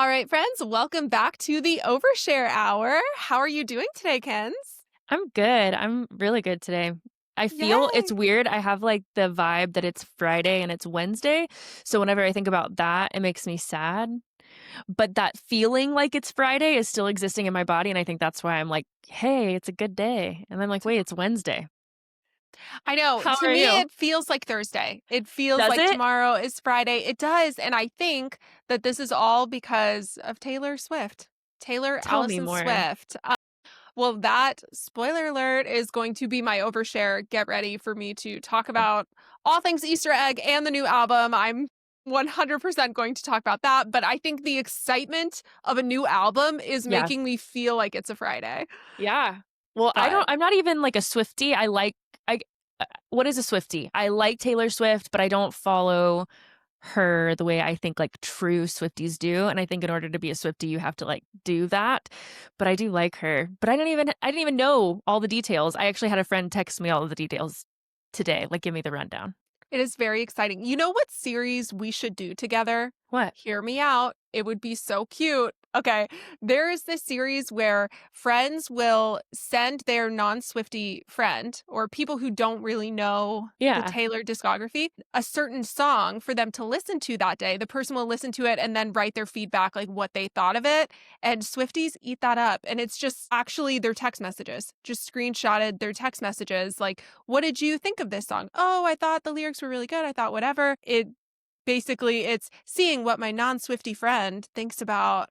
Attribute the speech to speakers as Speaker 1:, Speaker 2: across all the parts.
Speaker 1: All right, friends, welcome back to the Overshare Hour. How are you doing today, Kens?
Speaker 2: I'm good. I'm really good today. I feel it's
Speaker 1: Yay.
Speaker 2: weird. I have like the vibe that it's Friday and it's Wednesday. So whenever I think about that, it makes me sad. But that feeling like it's Friday is still existing in my body. And I think that's why I'm like, hey, it's a good day. And I'm like, wait, it's Wednesday.
Speaker 1: I know.
Speaker 2: How
Speaker 1: To
Speaker 2: are
Speaker 1: me,
Speaker 2: you?
Speaker 1: it feels like Thursday. It feels
Speaker 2: Does
Speaker 1: like
Speaker 2: it?
Speaker 1: tomorrow is Friday. It does. And I think that this is all because of Taylor Swift. Taylor
Speaker 2: Tell me
Speaker 1: Allison
Speaker 2: more.
Speaker 1: Swift. Well, that spoiler alert is going to be my overshare. Get ready for me to talk about all things Easter egg and the new album. I'm 100% going to talk about that. But I think the excitement of a new album is
Speaker 2: Yeah.
Speaker 1: making me feel like it's a Friday.
Speaker 2: Yeah. Well,
Speaker 1: But
Speaker 2: I'm not even like a Swiftie. I, what is a Swiftie? I like Taylor Swift, but I don't follow her the way I think like true Swifties do. And I think in order to be a Swiftie, you have to like do that. But I do like her. But I didn't even know all the details. I actually had a friend text me all of the details today, like give me the rundown.
Speaker 1: it is very exciting. You know what series we should do together?
Speaker 2: What?
Speaker 1: Hear me out. It would be so cute. Okay. There is this series where friends will send their non Swifty friend or people who don't really know the
Speaker 2: Yeah.
Speaker 1: Taylor discography a certain song for them to listen to that day. The person will listen to it and then write their feedback, like what they thought of it. And Swifties eat that up. And it's just actually their text messages, just screenshotted their text messages. Like, what did you think of this song? Oh, I thought the lyrics were really good. I thought whatever. Basically, it's seeing what my non-Swifty friend thinks about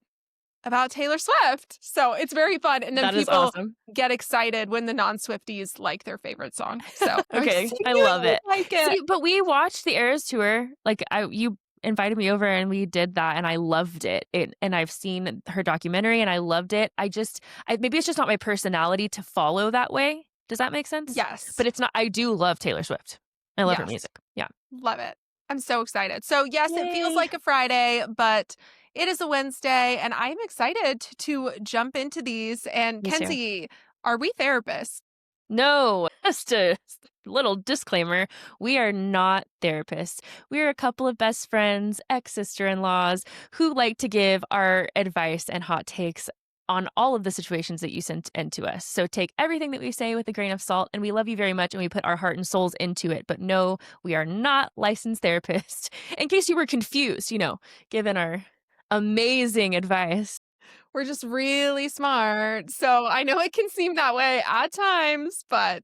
Speaker 1: Taylor Swift. So it's very fun. And then
Speaker 2: That is
Speaker 1: people
Speaker 2: awesome.
Speaker 1: get excited when the non-Swifties like their favorite song. So I'm
Speaker 2: Okay.
Speaker 1: seeing
Speaker 2: I love
Speaker 1: you
Speaker 2: it.
Speaker 1: like it.
Speaker 2: See, but we watched the Eras tour. Like you invited me over and we did that and I loved it. And I've seen her documentary and I loved it. Maybe it's just not my personality to follow that way. Does that make sense?
Speaker 1: Yes.
Speaker 2: But it's not, I do love Taylor Swift. I love her
Speaker 1: Yes.
Speaker 2: music. Yeah.
Speaker 1: Love it. I'm so excited. So yes, it feels
Speaker 2: Yay.
Speaker 1: like a Friday, but it is a Wednesday and I'm excited to jump into these. And
Speaker 2: Me too.
Speaker 1: Kenzie, are we therapists?
Speaker 2: No, just a little disclaimer. We are not therapists. We are a couple of best friends, ex sister in laws, who like to give our advice and hot takes on all of the situations that you sent into us. So take everything that we say with a grain of salt, and we love you very much, and we put our heart and souls into it. But no, we are not licensed therapists. In case you were confused, given our amazing advice.
Speaker 1: We're just really smart. So I know it can seem that way at times, but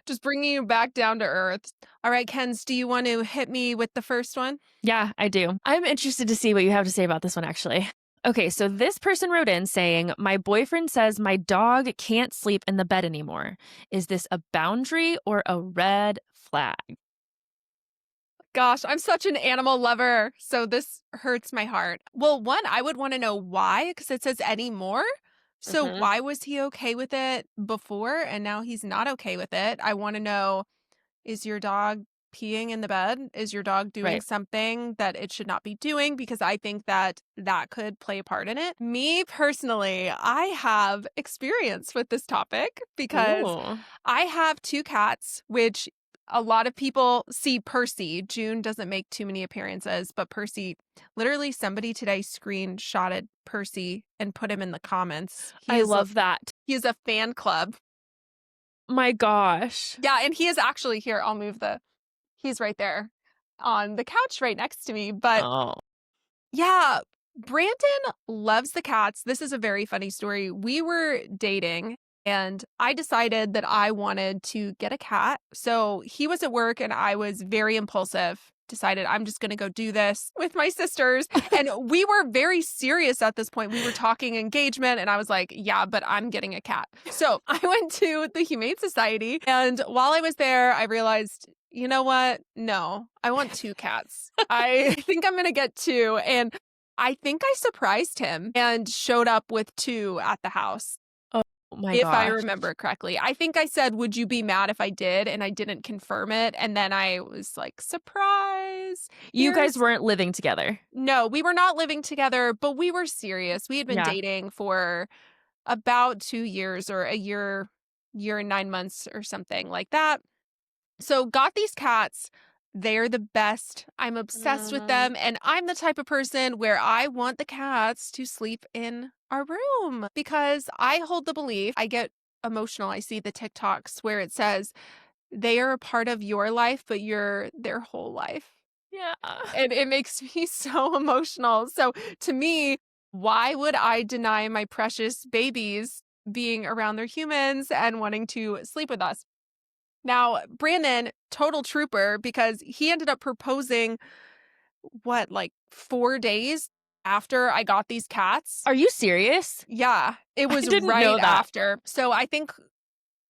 Speaker 1: just bringing you back down to earth. All right, Kens, do you want to hit me with the first one?
Speaker 2: Yeah, I do. I'm interested to see what you have to say about this one, actually. Okay, so this person wrote in saying, my boyfriend says my dog can't sleep in the bed anymore. Is this a boundary or a red flag?
Speaker 1: Gosh, I'm such an animal lover. So this hurts my heart. Well, one, I would want to know why, because it says anymore. So
Speaker 2: Hmm.
Speaker 1: why was he okay with it before and now he's not okay with it? I want to know, is your dog peeing in the bed? Is your dog doing
Speaker 2: Right.
Speaker 1: something that it should not be doing? Because I think that that could play a part in it. Me personally, I have experience with this topic because
Speaker 2: Ooh.
Speaker 1: I have two cats, which a lot of people see Percy. June doesn't make too many appearances, but Percy, literally somebody today screenshotted Percy and put him in the comments.
Speaker 2: I love that.
Speaker 1: He is a fan club.
Speaker 2: My gosh.
Speaker 1: Yeah, and he is actually here. He's right there on the couch right next to me. But
Speaker 2: Oh.
Speaker 1: yeah, Brandon loves the cats. This is a very funny story. We were dating and I decided that I wanted to get a cat. So he was at work and I was very impulsive. Decided I'm just going to go do this with my sisters. And we were very serious at this point. We were talking engagement and I was like, yeah, but I'm getting a cat. So I went to the Humane Society. And while I was there, I realized, you know what? No, I want two cats. I think I'm going to get two. And I think I surprised him and showed up with two at the house.
Speaker 2: Oh my
Speaker 1: If I
Speaker 2: gosh.
Speaker 1: remember correctly, I think I said, would you be mad if I did? And I didn't confirm it. And then I was like, surprise.
Speaker 2: You guys
Speaker 1: Here's
Speaker 2: weren't living together.
Speaker 1: no, we were not living together, but we were serious. We had been
Speaker 2: Yeah.
Speaker 1: dating for about 2 years or a year and 9 months or something like that. So got these cats. They're the best. I'm obsessed with
Speaker 2: Uh,
Speaker 1: them, and I'm the type of person where I want the cats to sleep in our room because I hold the belief I get emotional. I see the TikToks where it says they are a part of your life, but you're their whole life.
Speaker 2: yeah.
Speaker 1: And it makes me so emotional. So to me, why would I deny my precious babies being around their humans and wanting to sleep with us? Now, Brandon, total trooper, because he ended up proposing, what, like 4 days after I got these cats?
Speaker 2: Are you serious?
Speaker 1: Yeah, it
Speaker 2: I
Speaker 1: was
Speaker 2: didn't
Speaker 1: right
Speaker 2: know that.
Speaker 1: after. So I think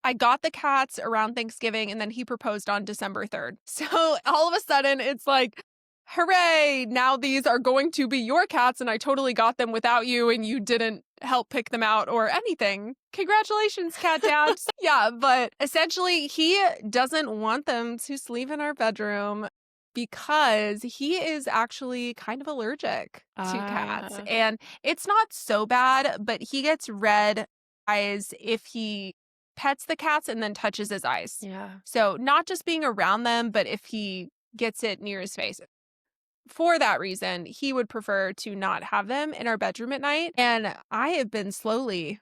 Speaker 1: I got the cats around Thanksgiving and then he proposed on December 3rd. So all of a sudden it's like, hooray, now these are going to be your cats and I totally got them without you and you didn't help pick them out or anything. Congratulations, cat dads. Yeah, but essentially he doesn't want them to sleep in our bedroom because he is actually kind of allergic to cats.
Speaker 2: Ah,
Speaker 1: And it's not so bad, but he gets red eyes if he pets the cats and then touches his eyes.
Speaker 2: yeah.
Speaker 1: So, not just being around them, but if he gets it near his face. For that reason, he would prefer to not have them in our bedroom at night. And I have been slowly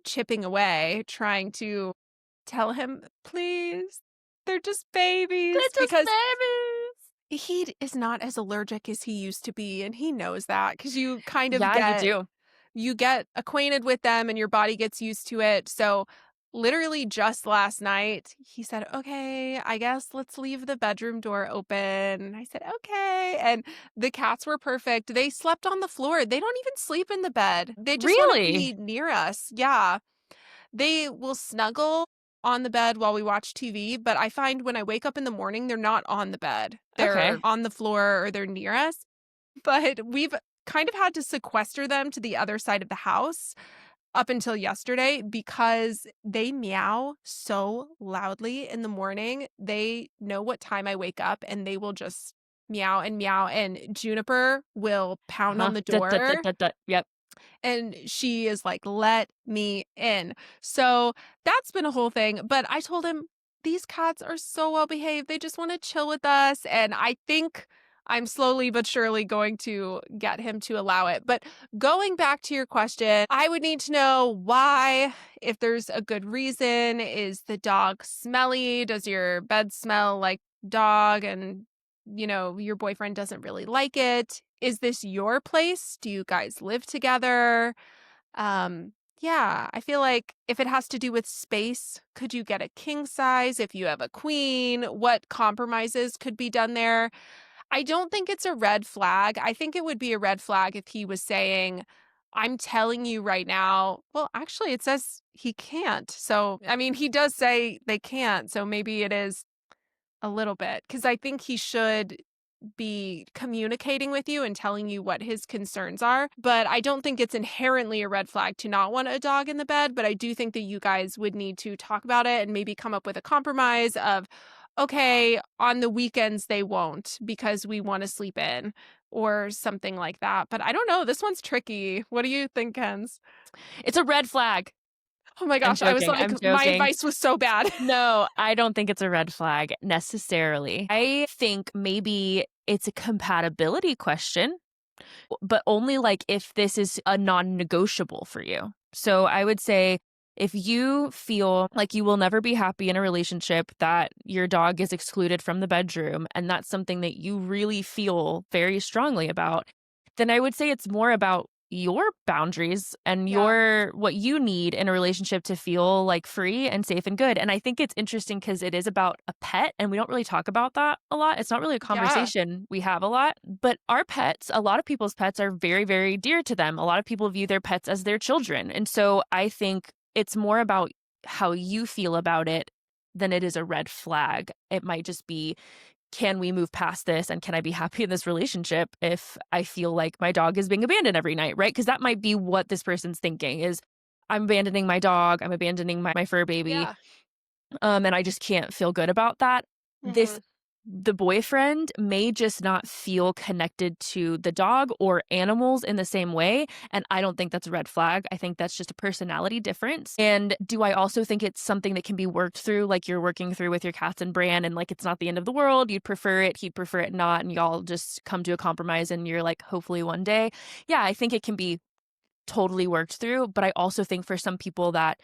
Speaker 1: chipping away, trying to tell him, please, they're just
Speaker 2: They're
Speaker 1: babies,
Speaker 2: just
Speaker 1: because
Speaker 2: babies.
Speaker 1: he is not as allergic as he used to be. And he knows that because you kind of
Speaker 2: Yeah, you
Speaker 1: get
Speaker 2: do.
Speaker 1: you get acquainted with them and your body gets used to it. So, literally just last night, he said, "Okay, I guess let's leave the bedroom door open." And I said, "Okay." And the cats were perfect. They slept on the floor. They don't even sleep in the bed. They just want to
Speaker 2: Really?
Speaker 1: be near us. Yeah. They will snuggle on the bed while we watch TV, but I find when I wake up in the morning, they're not on the bed. They're
Speaker 2: Okay.
Speaker 1: on the floor or they're near us. But we've kind of had to sequester them to the other side of the house up until yesterday because they meow so loudly in the morning. They know what time I wake up and they will just meow and meow. And Juniper will pound on
Speaker 2: Uh-huh.
Speaker 1: the
Speaker 2: Dut, dut, dut,
Speaker 1: door
Speaker 2: dut, dut. Yep.
Speaker 1: and she is like, "Let me in." So that's been a whole thing. But I told him, these cats are so well behaved. They just want to chill with us. And I think I'm slowly but surely going to get him to allow it. But going back to your question, I would need to know why, if there's a good reason. Is the dog smelly? Does your bed smell like dog? And, your boyfriend doesn't really like it. Is this your place? Do you guys live together? Um, yeah, I feel like if it has to do with space, could you get a king size if you have a queen? What compromises could be done there? I don't think it's a red flag. I think it would be a red flag if he was saying, I'm telling you right now. Well, actually, it says he can't. So, I mean, he does say they can't. So maybe it is a little bit because I think he should be communicating with you and telling you what his concerns are. But I don't think it's inherently a red flag to not want a dog in the bed. But I do think that you guys would need to talk about it and maybe come up with a compromise of, okay, on the weekends they won't because we want to sleep in or something like that. But I don't know. This one's tricky. What do you think, Kens?
Speaker 2: It's a red flag.
Speaker 1: Oh my
Speaker 2: I'm
Speaker 1: gosh. I was
Speaker 2: joking.
Speaker 1: like,
Speaker 2: I'm
Speaker 1: my
Speaker 2: joking.
Speaker 1: advice was so bad.
Speaker 2: No, I don't think it's a red flag necessarily. I think maybe it's a compatibility question, but only like if this is a non-negotiable for you. So I would say if you feel like you will never be happy in a relationship, that your dog is excluded from the bedroom, and that's something that you really feel very strongly about, then I would say it's more about your boundaries and
Speaker 1: Yeah.
Speaker 2: your what you need in a relationship to feel like free and safe and good. And I think it's interesting because it is about a pet and we don't really talk about that a lot. It's not really a
Speaker 1: Yeah.
Speaker 2: conversation we have a lot, but our pets, a lot of people's pets are very, very dear to them. A lot of people view their pets as their children. And so I think it's more about how you feel about it than it is a red flag. It might just be, can we move past this and can I be happy in this relationship if I feel like my dog is being abandoned every night, right? Because that might be what this person's thinking is, I'm abandoning my dog, I'm abandoning my fur baby,
Speaker 1: Yeah.
Speaker 2: and I just can't feel good about that. This
Speaker 1: Mhm.
Speaker 2: the boyfriend may just not feel connected to the dog or animals in the same way, and I don't think that's a red flag. I think that's just a personality difference. And do I also think it's something that can be worked through, like you're working through with your cats and Bran, and like it's not the end of the world. You'd prefer it, he'd prefer it not, and y'all just come to a compromise and you're like, hopefully one day. Yeah, I think it can be totally worked through, but I also think for some people that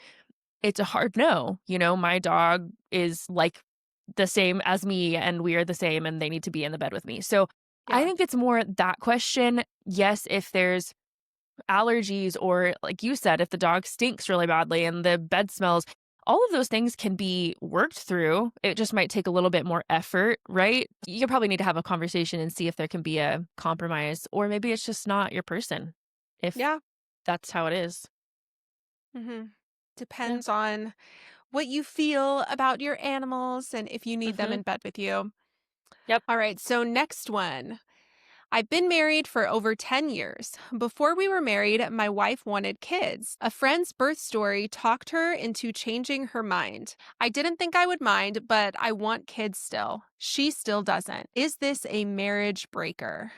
Speaker 2: it's a hard no. My dog is like the same as me and we are the same and they need to be in the bed with me. So I
Speaker 1: Yeah.
Speaker 2: think it's more that question. Yes, if there's allergies or like you said, if the dog stinks really badly and the bed smells, all of those things can be worked through. It just might take a little bit more effort, right? You probably need to have a conversation and see if there can be a compromise, or maybe it's just not your person if
Speaker 1: Yeah.
Speaker 2: that's how it is.
Speaker 1: Mhm.
Speaker 2: Yeah.
Speaker 1: Depends on what you feel about your animals and if you need them
Speaker 2: Mhm.
Speaker 1: in bed with you.
Speaker 2: Yep.
Speaker 1: All right, so next one. I've been married for over 10 years. Before we were married, my wife wanted kids. A friend's birth story talked her into changing her mind. I didn't think I would mind, but I want kids still. She still doesn't. Is this a marriage breaker?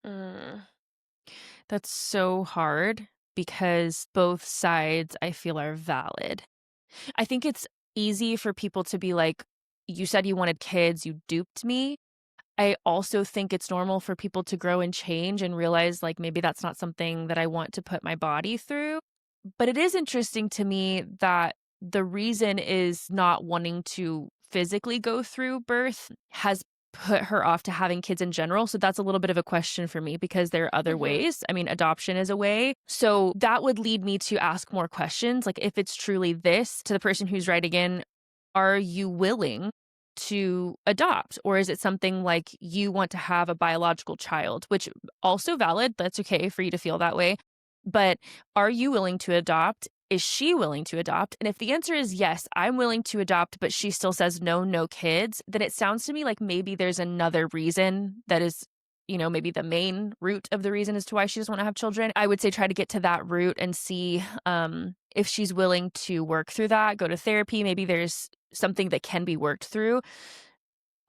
Speaker 2: Mm. That's so hard because both sides I feel are valid. I think it's easy for people to be like, you said you wanted kids, you duped me. I also think it's normal for people to grow and change and realize, like, maybe that's not something that I want to put my body through. But it is interesting to me that the reason is not wanting to physically go through birth has put her off to having kids in general. So that's a little bit of a question for me because there are other
Speaker 1: Mhm.
Speaker 2: ways. I mean, adoption is a way. So that would lead me to ask more questions. Like, if it's truly this, to the person who's writing in, are you willing to adopt? Or is it something like you want to have a biological child, which also valid? That's okay for you to feel that way. But are you willing to adopt? Is she willing to adopt? And if the answer is yes, I'm willing to adopt, but she still says no, no kids, then it sounds to me like maybe there's another reason that is, maybe the main root of the reason as to why she doesn't want to have children. I would say try to get to that root and see if she's willing to work through that, go to therapy. Maybe there's something that can be worked through.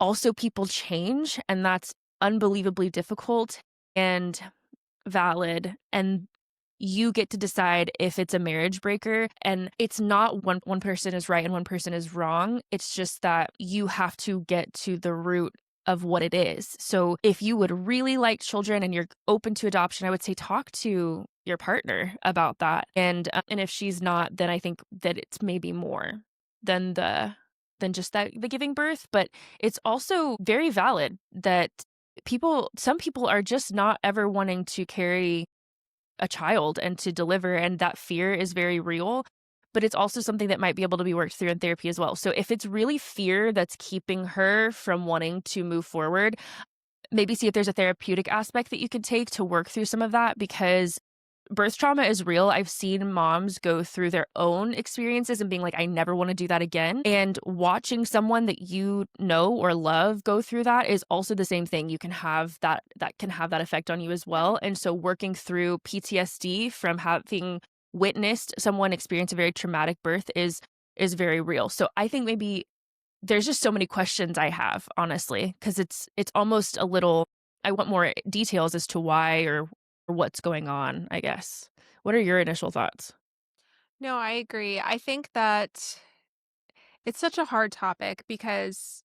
Speaker 2: Also, people change, and that's unbelievably difficult and valid. And you get to decide if it's a marriage breaker, and it's not one person is right and one person is wrong. It's just that you have to get to the root of what it is. So if you would really like children and you're open to adoption, I would say talk to your partner about that. And if she's not, then I think that it's maybe more than just that the giving birth. But it's also very valid that some people are just not ever wanting to carry a child and to deliver, and that fear is very real, but it's also something that might be able to be worked through in therapy as well. So if it's really fear that's keeping her from wanting to move forward, maybe see if there's a therapeutic aspect that you could take to work through some of that, because birth trauma is real. I've seen moms go through their own experiences and being like, I never want to do that again. And watching someone that you know or love go through that is also the same thing. You can have that can have that effect on you as
Speaker 1: Yeah.
Speaker 2: well. And so working through PTSD from having witnessed someone experience a very traumatic birth is very real. So I think maybe there's just so many questions I have, honestly, because it's almost a little, I want more details as to why or what's going on, I guess. What are your initial thoughts?
Speaker 1: No, I agree. I think that it's such a hard topic because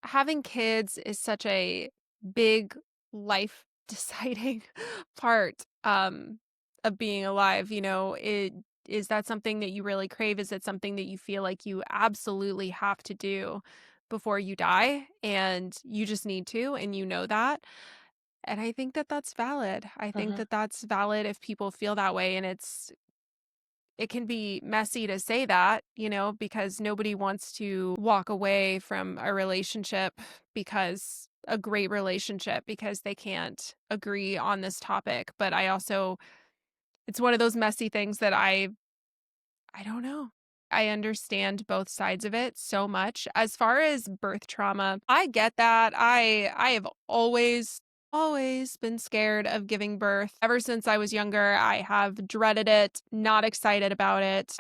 Speaker 1: having kids is such a big life deciding part of being alive. Is that something that you really crave? Is it something that you feel like you absolutely have to do before you die and you just need to and you know that? And I think that that's valid. I think
Speaker 2: Mhm.
Speaker 1: that that's valid if people feel that way, and it can be messy to say that, because nobody wants to walk away from a relationship, because a great relationship, because they can't agree on this topic. But it's one of those messy things that I don't know. I understand both sides of it so much. As far as birth trauma, I get that. I have always been scared of giving birth. Ever since I was younger, I have dreaded it, not excited about it.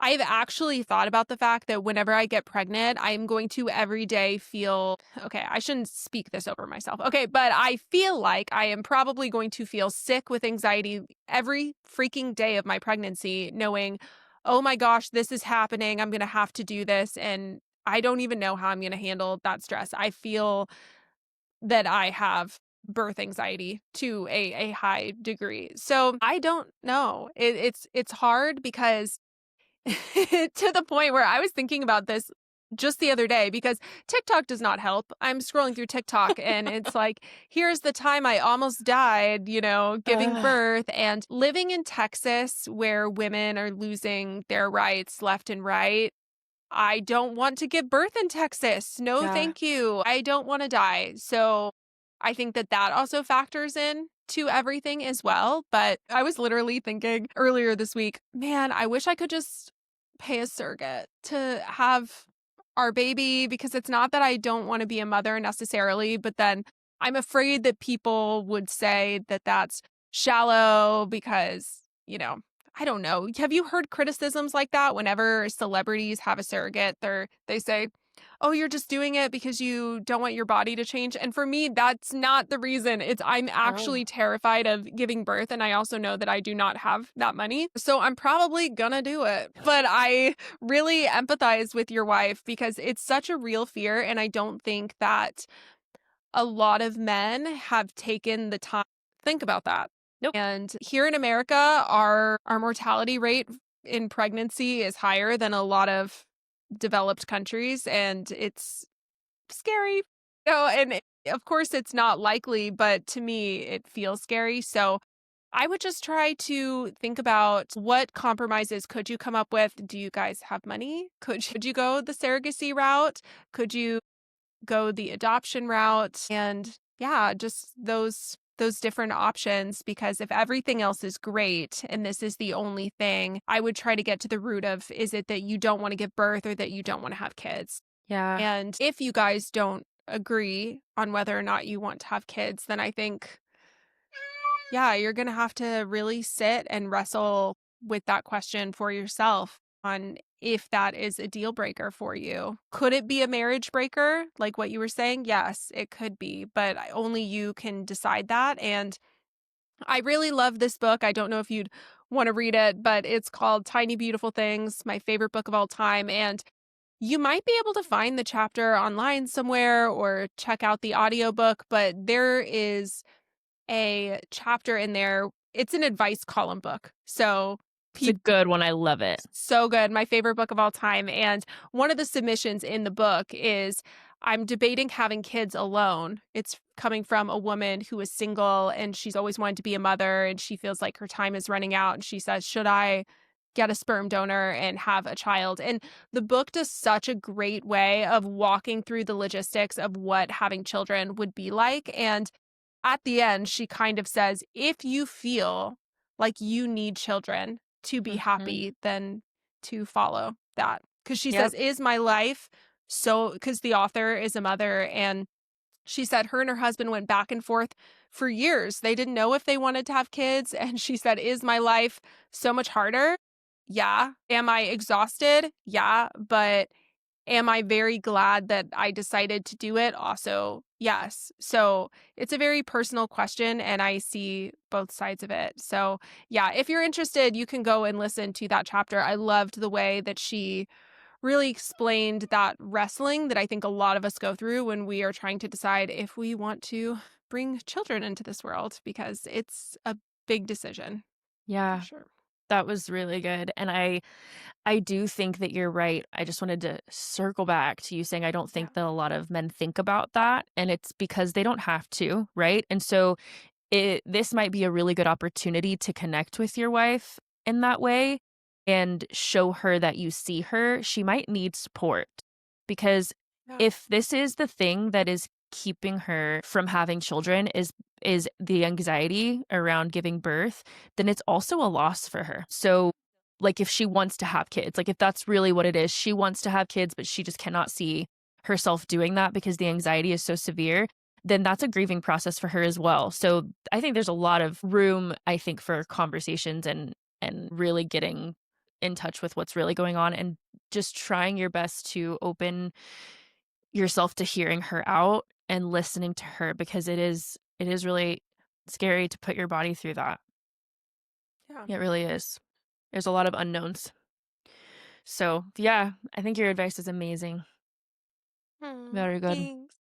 Speaker 1: I've actually thought about the fact that whenever I get pregnant, I'm going to every day feel okay, I shouldn't speak this over myself. Okay, but I feel like I am probably going to feel sick with anxiety every freaking day of my pregnancy, knowing, oh my gosh, this is happening. I'm going to have to do this. And I don't even know how I'm going to handle that stress. I feel that I have birth anxiety to a high degree. So I don't know. It's hard because to the point where I was thinking about this just the other day because TikTok does not help. I'm scrolling through TikTok and it's like, here's the time I almost died, giving
Speaker 2: Ugh,
Speaker 1: birth and living in Texas where women are losing their rights left and right. I don't want to give birth in Texas. No,
Speaker 2: yeah.
Speaker 1: thank you. I don't want to die. So I think that that also factors in to everything as well. But I was literally thinking earlier this week, man, I wish I could just pay a surrogate to have our baby because it's not that I don't want to be a mother necessarily, but then I'm afraid that people would say that that's shallow because, I don't know. Have you heard criticisms like that whenever celebrities have a surrogate? They say, "Oh, you're just doing it because you don't want your body to change." And for me, that's not the reason. It's I'm
Speaker 2: Oh.
Speaker 1: actually terrified of giving birth and I also know that I do not have that money. So I'm probably gonna do it. But I really empathize with your wife because it's such a real fear and I don't think that a lot of men have taken the time to think about that.
Speaker 2: Nope.
Speaker 1: And here in America, our mortality rate in pregnancy is higher than a lot of developed countries, and it's scary. And of course, it's not likely, but to me, it feels scary. So I would just try to think about what compromises could you come up with? Do you guys have money? Could you go the surrogacy route? Could you go the adoption route and yeah, just those different options because if everything else is great and this is the only thing, I would try to get to the root of is it that you don't want to give birth or that you don't want to have kids?
Speaker 2: Yeah.
Speaker 1: And if you guys don't agree on whether or not you want to have kids, then I think yeah, you're going to have to really sit and wrestle with that question for yourself on if that is a deal breaker for you. Could it be a marriage breaker, like what you were saying? Yes, it could be, but only you can decide that. And I really love this book. I don't know if you'd want to read it, but it's called Tiny Beautiful Things, my favorite book of all time. And you might be able to find the chapter online somewhere or check out the audiobook, but there is a chapter in there. It's an advice column book. So
Speaker 2: It's a good one. I love it.
Speaker 1: so good. My favorite book of all time. And one of the submissions in the book is I'm debating having kids alone. It's coming from a woman who is single and she's always wanted to be a mother and she feels like her time is running out. And she says, should I get a sperm donor and have a child? And the book does such a great way of walking through the logistics of what having children would be like. And at the end, she kind of says, if you feel like you need children to be
Speaker 2: Mhm.
Speaker 1: happy, then to follow that. Because she
Speaker 2: Yep.
Speaker 1: says, is my life so, because the author is a mother, and she said her and her husband went back and forth for years. They didn't know if they wanted to have kids. And she said, is my life so much harder? Yeah. Am I exhausted? Yeah. But am I very glad that I decided to do it? Also, yes. So it's a very personal question, and I see both sides of it. So, yeah, if you're interested, you can go and listen to that chapter. I loved the way that she really explained that wrestling that I think a lot of us go through when we are trying to decide if we want to bring children into this world because it's a big decision for
Speaker 2: Yeah.
Speaker 1: sure.
Speaker 2: That was really good. And I do think that you're right. I just wanted to circle back to you saying I don't
Speaker 1: Yeah.
Speaker 2: think that a lot of men think about that, and it's because they don't have to, right? And so this might be a really good opportunity to connect with your wife in that way and show her that you see her. She might need support because
Speaker 1: Yeah.
Speaker 2: if this is the thing that is keeping her from having children is the anxiety around giving birth, then it's also a loss for her. So like if she wants to have kids, like if that's really what it is, she wants to have kids but she just cannot see herself doing that because the anxiety is so severe, then that's a grieving process for her as well. So I think there's a lot of room, I think, for conversations and really getting in touch with what's really going on and just trying your best to open yourself to hearing her out and listening to her because it is really scary to put your body through that.
Speaker 1: Yeah.
Speaker 2: It really is. There's a lot of unknowns. So, yeah, I think your advice is amazing. Very good.
Speaker 1: Thanks.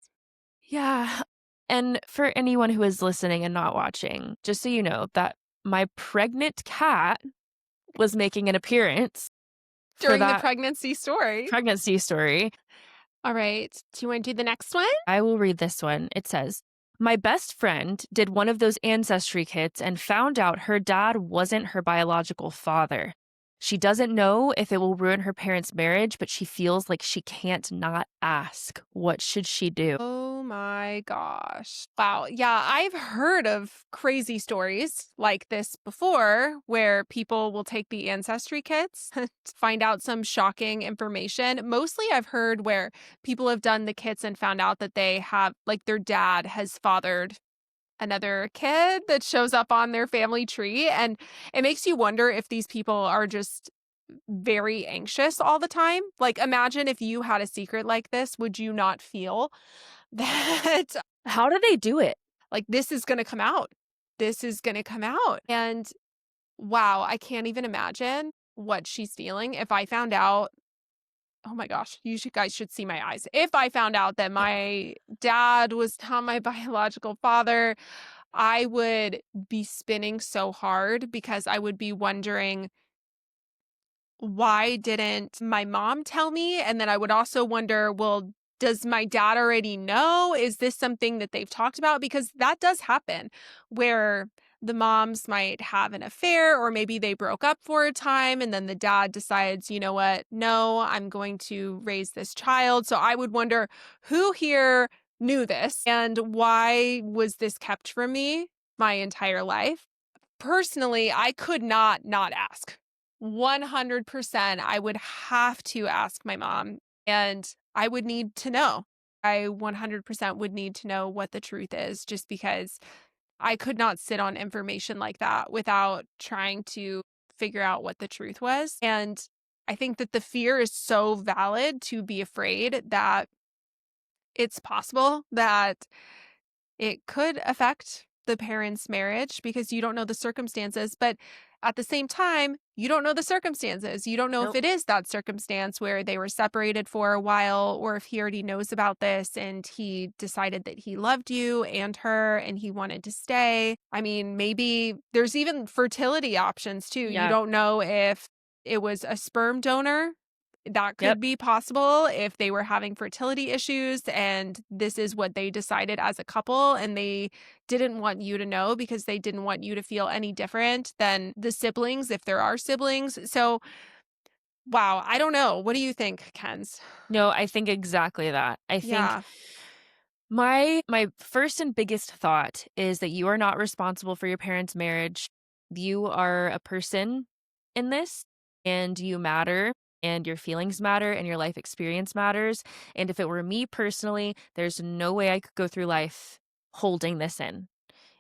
Speaker 2: Yeah. And for anyone who is listening and not watching, just so you know that my pregnant cat was making an appearance for
Speaker 1: During the
Speaker 2: that
Speaker 1: pregnancy story.
Speaker 2: pregnancy story.
Speaker 1: All right. Do you want to do the next one?
Speaker 2: I will read this one. It says, my best friend did one of those ancestry kits and found out her dad wasn't her biological father. She doesn't know if it will ruin her parents' marriage, but she feels like she can't not ask. What should she do?
Speaker 1: Oh my gosh. Wow. Yeah, I've heard of crazy stories like this before where people will take the ancestry kits to find out some shocking information. Mostly I've heard where people have done the kits and found out that they have, like, their dad has fathered another kid that shows up on their family tree. And it makes you wonder if these people are just very anxious all the time. Like, imagine if you had a secret like this, would you not feel that,
Speaker 2: How do they do it?
Speaker 1: like, this is going to come out? This is going to come out. And wow, I can't even imagine what she's feeling if I found out. Oh my gosh, guys should see my eyes. If I found out that my dad was not my biological father, I would be spinning so hard because I would be wondering, why didn't my mom tell me? And then I would also wonder, well, does my dad already know? Is this something that they've talked about? Because that does happen where the moms might have an affair, or maybe they broke up for a time and then the dad decides, you know what? No, I'm going to raise this child. So I would wonder, who here knew this and why was this kept from me my entire life? Personally, I could not ask. 100%, I would have to ask my mom, and I would need to know. I 100% would need to know what the truth is, just because I could not sit on information like that without trying to figure out what the truth was. And I think that the fear is so valid to be afraid that it's possible that it could affect the parents' marriage because you don't know the circumstances, but at the same time, you don't know the circumstances. You don't know if
Speaker 2: Nope.
Speaker 1: it is that circumstance where they were separated for a while, or if he already knows about this and he decided that he loved you and her and he wanted to stay. I mean, maybe there's even fertility options too. You
Speaker 2: Yeah.
Speaker 1: don't know if it was a sperm donor. That
Speaker 2: Yep.
Speaker 1: could be possible if they were having fertility issues and this is what they decided as a couple, and they didn't want you to know because they didn't want you to feel any different than the siblings, if there are siblings. So, wow, I don't know. What do you think, Ken's?
Speaker 2: No, I think exactly that. I think
Speaker 1: Yeah.
Speaker 2: my first and biggest thought is that you are not responsible for your parents' marriage. You are a person in this and you matter and your feelings matter and your life experience matters. And if it were me personally, there's no way I could go through life holding this in.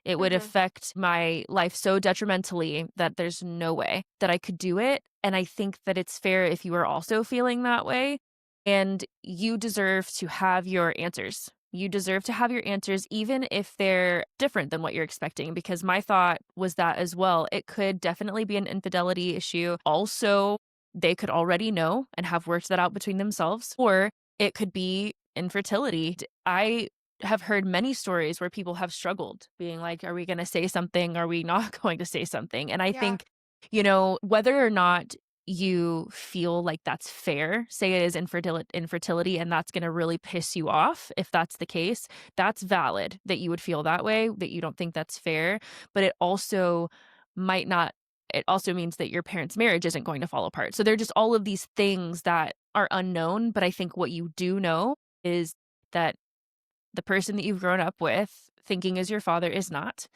Speaker 2: It would
Speaker 1: Hmm.
Speaker 2: affect my life so detrimentally that there's no way that I could do it. And I think that it's fair if you are also feeling that way. And you deserve to have your answers. You deserve to have your answers, even if they're different than what you're expecting. Because my thought was that as well. It could definitely be an infidelity issue. Also, they could already know and have worked that out between themselves, or it could be infertility. I have heard many stories where people have struggled being like, are we going to say something? Are we not going to say something? And I
Speaker 1: Yeah.
Speaker 2: think, whether or not you feel like that's fair, say it is infertility, and that's going to really piss you off. If that's the case, that's valid that you would feel that way, that you don't think that's fair. But it also might not, it also means that your parents' marriage isn't going to fall apart. So there are just all of these things that are unknown. But I think what you do know is that the person that you've grown up with thinking is your father is not,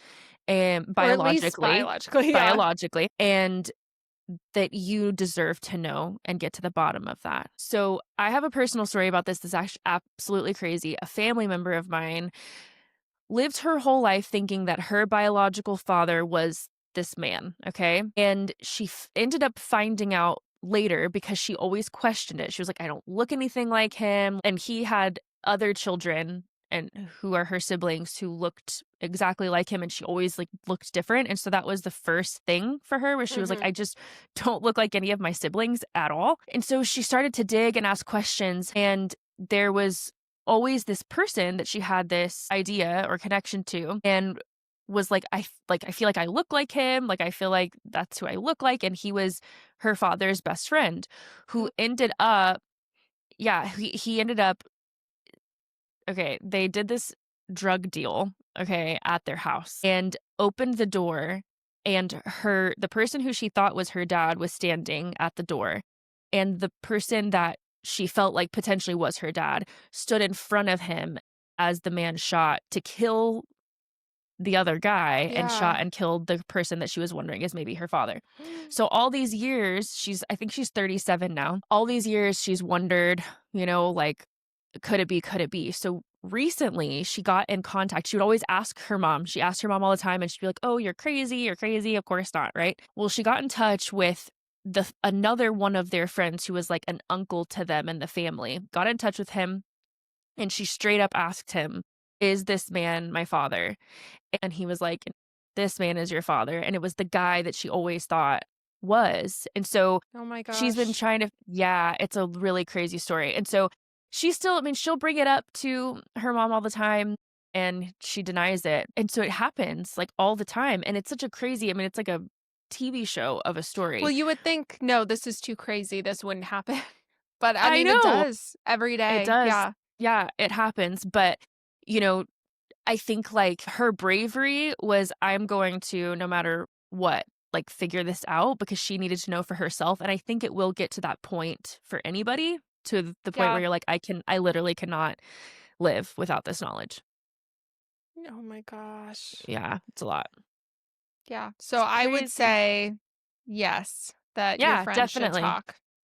Speaker 2: and
Speaker 1: Or at least
Speaker 2: biologically,
Speaker 1: biologically. Yeah.
Speaker 2: biologically, and that you deserve to know and get to the bottom of that. So I have a personal story about this that's actually absolutely crazy. A family member of mine lived her whole life thinking that her biological father was this man, okay? And she ended up finding out later because she always questioned it. She was like, I don't look anything like him. And he had other children and who are her siblings who looked exactly like him, and she always like looked different. And so that was the first thing for her where she was like,
Speaker 1: Mhm.
Speaker 2: I just don't look like any of my siblings at all. And so she started to dig and ask questions, and there was always this person that she had this idea or connection to, and was like, I feel like I look like him, like I feel like that's who I look like. And he was her father's best friend who
Speaker 1: Oh,
Speaker 2: ended up, yeah, he ended up, okay, they did this drug deal, okay, at their house and opened the door, and the person who she thought was her dad was standing at the door, and the person that she felt like potentially was her dad stood in front of him as the man shot to kill the other guy, and
Speaker 1: yeah.
Speaker 2: shot and killed the person that she was wondering is maybe her father. So all these years, I think she's 37 now. All these years she's wondered, like, could it be? Could it be? So recently she got in contact. She would always ask her mom. She asked her mom all the time, and she'd be like, "Oh, you're crazy. You're crazy." Of course not, right? Well, she got in touch with another one of their friends who was like an uncle to them and the family. Got in touch with him, and she straight up asked him, "Is this man my father?" And he was like, "This man is your father." And it was the guy that she always thought was. And so
Speaker 1: Oh my
Speaker 2: she's been
Speaker 1: gosh.
Speaker 2: trying to, yeah, it's a really crazy story. And so she still, I mean, she'll bring it up to her mom all the time, and she denies it. And so it happens like all the time. And it's such a crazy, I mean, it's like a TV show of a
Speaker 1: Well,
Speaker 2: story.
Speaker 1: you would think, "No, this is too crazy. This wouldn't happen." But, I
Speaker 2: I
Speaker 1: mean, it
Speaker 2: know
Speaker 1: does every
Speaker 2: it
Speaker 1: day.
Speaker 2: does.
Speaker 1: Yeah.
Speaker 2: Yeah, it happens. But, you know, I think, like, her bravery was, "I'm going to, no matter what, like, figure this out," because she needed to know for herself, and I think it will get to that point for anybody, to the point where
Speaker 1: Yeah.
Speaker 2: you're like, I literally cannot live without this knowledge."
Speaker 1: Oh my gosh.
Speaker 2: Yeah, it's a lot.
Speaker 1: Yeah. So
Speaker 2: It's
Speaker 1: I would
Speaker 2: crazy.
Speaker 1: say yes, that your
Speaker 2: Yeah,
Speaker 1: friend should
Speaker 2: definitely.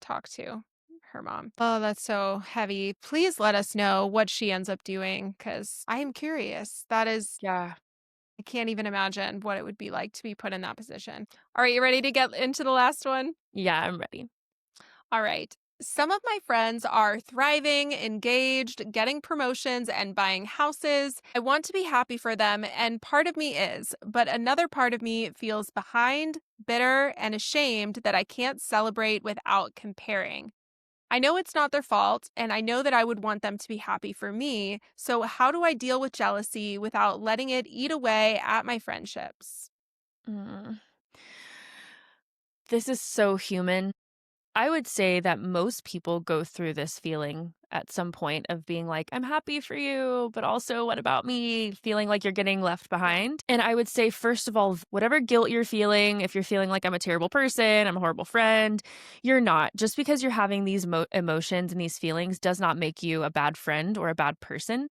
Speaker 1: talk to her mom. Oh, that's so heavy. Please let us know what she ends up doing, because I am curious. That is,
Speaker 2: Yeah.
Speaker 1: I can't even imagine what it would be like to be put in that position. All right, you ready to get into the last one?
Speaker 2: Yeah, I'm ready.
Speaker 1: All right. Some of my friends are thriving, engaged, getting promotions, and buying houses. I want to be happy for them, and part of me is, but another part of me feels behind, bitter, and ashamed that I can't celebrate without comparing. I know it's not their fault, and I know that I would want them to be happy for me. So, how do I deal with jealousy without letting it eat away at my friendships?
Speaker 2: Mm. This is so human. I would say that most people go through this feeling at some point of being like, I'm happy for you, but also what about me? Feeling like you're getting left
Speaker 1: Yeah.
Speaker 2: behind. And I would say, first of all, whatever guilt you're feeling, if you're feeling like I'm a terrible person, I'm a horrible friend, you're not. Just because you're having these emotions and these feelings does not make you a bad friend or a bad person.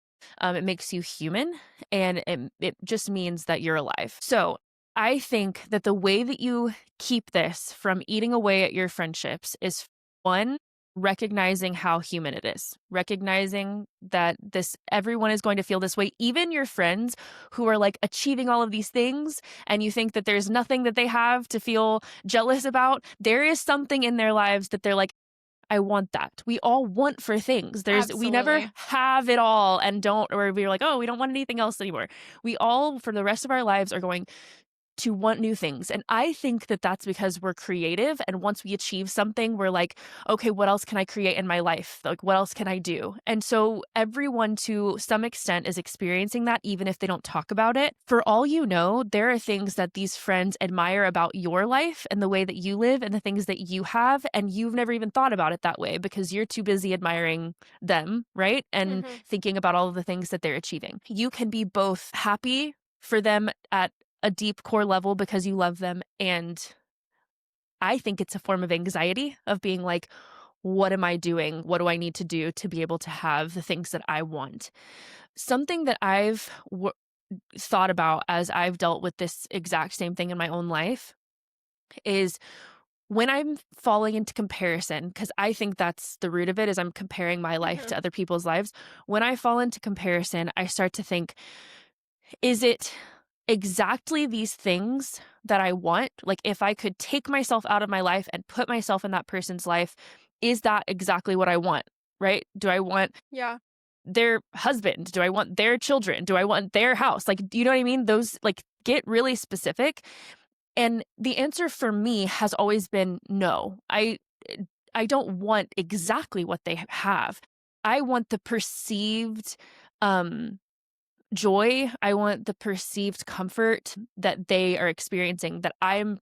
Speaker 2: It makes you human, and it just means that you're alive. So I think that the way that you keep this from eating away at your friendships is, one, recognizing how human it is, recognizing that everyone is going to feel this way, even your friends who are like achieving all of these things, and you think that there's nothing that they have to feel jealous about. There is something in their lives that they're like, I want that. We all want for things. We never
Speaker 1: Absolutely.
Speaker 2: have it all and don't, or we're like, oh, we don't want anything else anymore. We all, for the rest of our lives, are going to want new things. And I think that that's because we're creative. And once we achieve something, we're like, okay, what else can I create in my life? Like, what else can I do? And so everyone to some extent is experiencing that, even if they don't talk about it. For all you know, there are things that these friends admire about your life and the way that you live and the things that you have. And you've never even thought about it that way because you're too busy admiring them, right? And
Speaker 1: Hmm.
Speaker 2: thinking about all of the things that they're achieving. You can be both happy for them at a deep core level because you love them. And I think it's a form of anxiety of being like, what am I doing? What do I need to do to be able to have the things that I want? Something that I've thought about as I've dealt with this exact same thing in my own life is when I'm falling into comparison, because I think that's the root of it, is I'm comparing my life
Speaker 1: Hmm.
Speaker 2: to other people's lives. When I fall into comparison, I start to think, is it exactly these things that I want, like if I could take myself out of my life and put myself in that person's life, is that exactly what I want? Right? Do I want
Speaker 1: Yeah.
Speaker 2: their husband? Do I want their children? Do I want their house? Like, do you know what I mean? Those, like, get really specific. And the answer for me has always been no. I don't want exactly what they have. I want the perceived um joy. I want the perceived comfort that they are experiencing, that I'm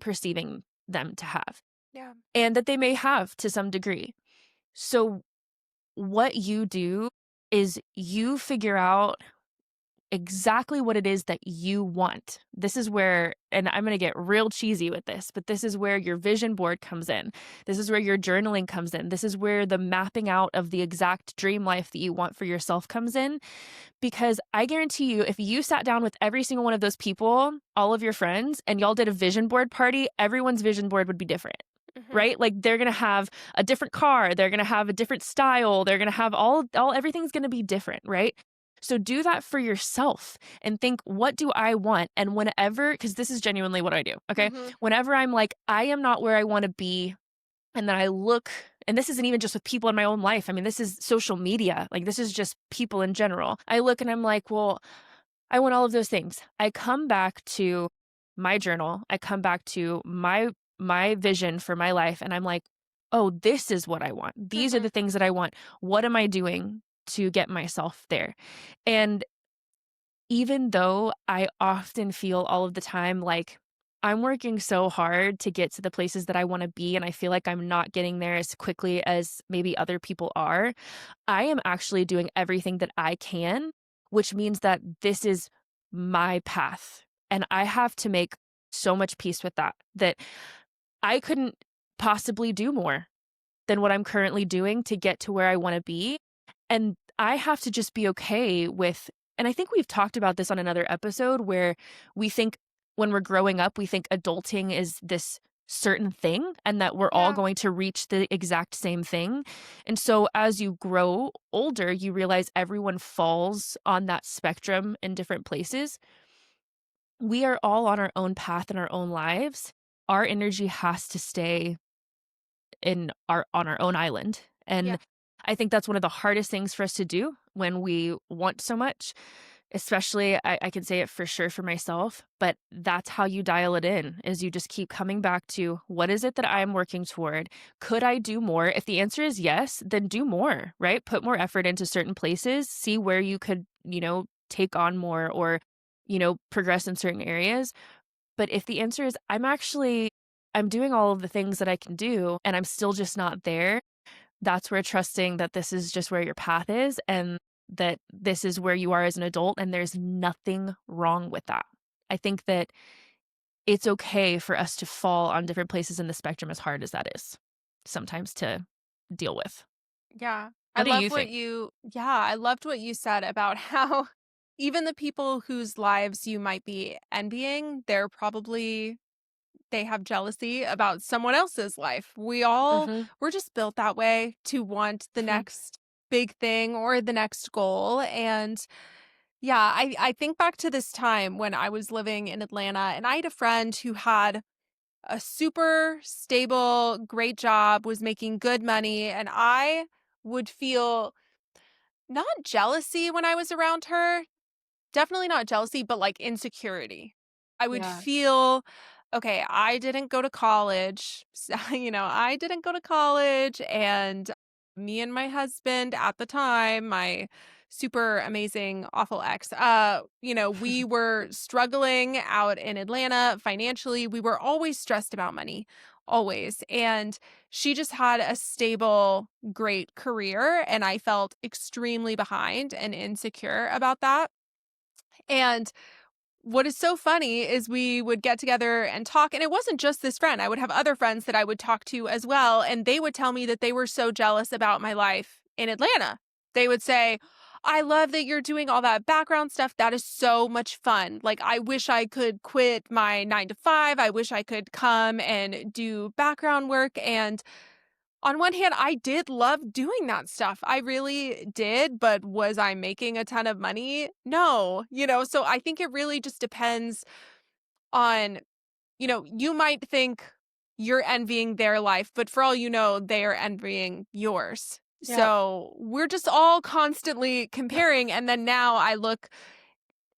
Speaker 2: perceiving them to have,
Speaker 1: Yeah.
Speaker 2: and that they may have to some degree. So what you do is you figure out exactly what it is that you want. This is where, and I'm going to get real cheesy with this, but this is where your vision board comes in. This is where your journaling comes in. This is where the mapping out of the exact dream life that you want for yourself comes in. Because I guarantee you, if you sat down with every single one of those people, all of your friends, and y'all did a vision board party, everyone's vision board would be different.
Speaker 1: Mhm.
Speaker 2: Right? Like they're gonna have a different car, they're gonna have a different style, they're gonna have all everything's gonna be different, right? So do that for yourself and think, what do I want? And whenever, because this is genuinely what I do, okay?
Speaker 1: Mhm.
Speaker 2: Whenever I'm like, I am not where I want to be, and then I look, and this isn't even just with people in my own life. I mean, this is social media. Like, this is just people in general. I look and I'm like, well, I want all of those things. I come back to my journal. I come back to my vision for my life, and I'm like, "Oh, this is what I want. These are
Speaker 1: Mhm.
Speaker 2: the things that I want. What am I doing to get myself there?" And even though I often feel all of the time like I'm working so hard to get to the places that I want to be, and I feel like I'm not getting there as quickly as maybe other people are, I am actually doing everything that I can, which means that this is my path. And I have to make so much peace with that, that I couldn't possibly do more than what I'm currently doing to get to where I want to be. And I have to just be okay with, and I think we've talked about this on another episode where we think when we're growing up, we think adulting is this certain thing and that we're all
Speaker 1: Yeah.
Speaker 2: going to reach the exact same thing. And so as you grow older, you realize everyone falls on that spectrum in different places. We are all on our own path in our own lives. Our energy has to stay in our on our own island.
Speaker 1: Yeah.
Speaker 2: And I think that's one of the hardest things for us to do when we want so much, especially I can say it for sure for myself, but that's how you dial it in is you just keep coming back to what is it that I'm working toward? Could I do more? If the answer is yes, then do more, right? Put more effort into certain places, see where you could, take on more or, progress in certain areas. But if the answer is I'm doing all of the things that I can do and I'm still just not there, that's where trusting that this is just where your path is and that this is where you are as an adult and there's nothing wrong with that. I think that it's okay for us to fall on different places in the spectrum as hard as that is sometimes to deal with.
Speaker 1: Yeah. I
Speaker 2: What do
Speaker 1: love
Speaker 2: you
Speaker 1: what
Speaker 2: think?
Speaker 1: you yeah, I loved what you said about how even the people whose lives you might be envying, they have jealousy about someone else's life.
Speaker 2: Mhm.
Speaker 1: We're just built that way to want the
Speaker 2: Mhm.
Speaker 1: next big thing or the next goal. And yeah, I think back to this time when I was living in Atlanta and I had a friend who had a super stable, great job, was making good money, and I would feel not jealousy when I was around her, definitely not jealousy, but like insecurity. I would
Speaker 2: Yeah.
Speaker 1: feel, okay, I didn't go to college. So, I didn't go to college. And me and my husband at the time, my super amazing, awful ex, we were struggling out in Atlanta financially. We were always stressed about money, always. And she just had a stable, great career. And I felt extremely behind and insecure about that. And what is so funny is we would get together and talk, and it wasn't just this friend. I would have other friends that I would talk to as well, and they would tell me that they were so jealous about my life in Atlanta. They would say, I love that you're doing all that background stuff. That is so much fun. Like, I wish I could quit my 9 to 5. I wish I could come and do background work. And On one hand, I did love doing that stuff. I really did, but was I making a ton of money? No, so I think it really just depends on, you might think you're envying their life, but for all you know, they are envying yours.
Speaker 2: Yep.
Speaker 1: So we're just all constantly comparing. And then now I look,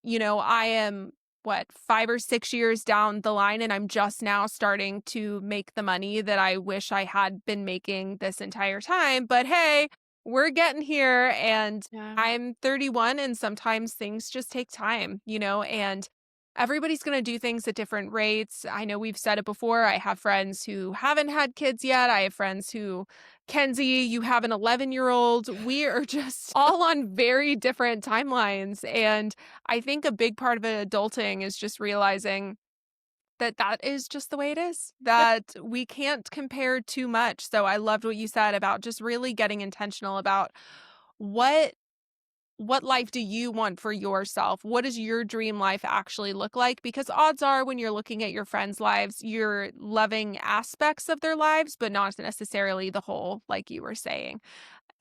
Speaker 1: I am what, 5 or 6 years down the line, and I'm just now starting to make the money that I wish I had been making this entire time. But hey, we're getting here, and
Speaker 2: Yeah.
Speaker 1: I'm 31, and sometimes things just take time, and everybody's going to do things at different rates. I know we've said it before. I have friends who haven't had kids yet. I have friends who, Kenzie, you have an 11-year-old. We are just all on very different timelines. And I think a big part of adulting is just realizing that that is just the way it is,
Speaker 2: Yep.
Speaker 1: that we can't compare too much. So I loved what you said about just really getting intentional about what what life do you want for yourself? What does your dream life actually look like? Because odds are when you're looking at your friends' lives, you're loving aspects of their lives, but not necessarily the whole, like you were saying.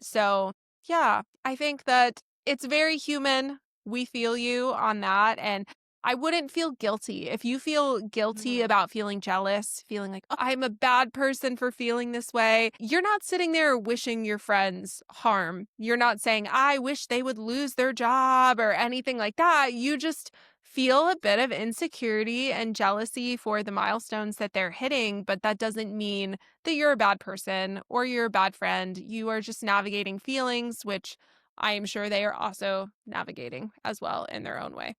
Speaker 1: So, yeah, I think that it's very human. We feel you on that. And I wouldn't feel guilty. If you feel guilty
Speaker 2: Mhm.
Speaker 1: about feeling jealous, feeling like, oh, I'm a bad person for feeling this way, you're not sitting there wishing your friends harm. You're not saying, I wish they would lose their job or anything like that. You just feel a bit of insecurity and jealousy for the milestones that they're hitting, but that doesn't mean that you're a bad person or you're a bad friend. You are just navigating feelings, which I am sure they are also navigating as well in their own way.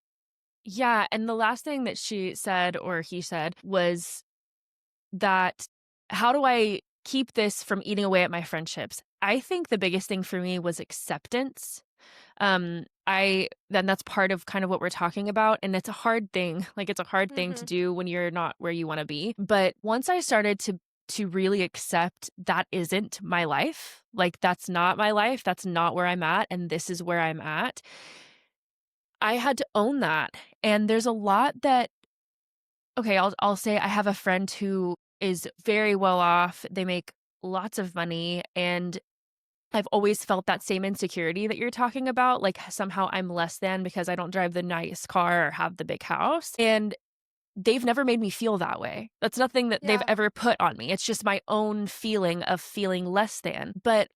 Speaker 2: Yeah, and the last thing that she said or he said was that, how do I keep this from eating away at my friendships? I think the biggest thing for me was acceptance. I then that's part of kind of what we're talking about, and it's a hard thing. Like, it's a hard thing to
Speaker 1: Hmm.
Speaker 2: do when you're not where you want to be. But once I started to really accept that isn't my life, like that's not my life, that's not where I'm at, and this is where I'm at. I had to own that. And there's a lot that okay, I'll say I have a friend who is very well off. They make lots of money, and I've always felt that same insecurity that you're talking about, like somehow I'm less than because I don't drive the nice car or have the big house. And they've never made me feel that way. That's nothing that they've
Speaker 1: Yeah.
Speaker 2: ever put on me. It's just my own feeling of feeling less than. But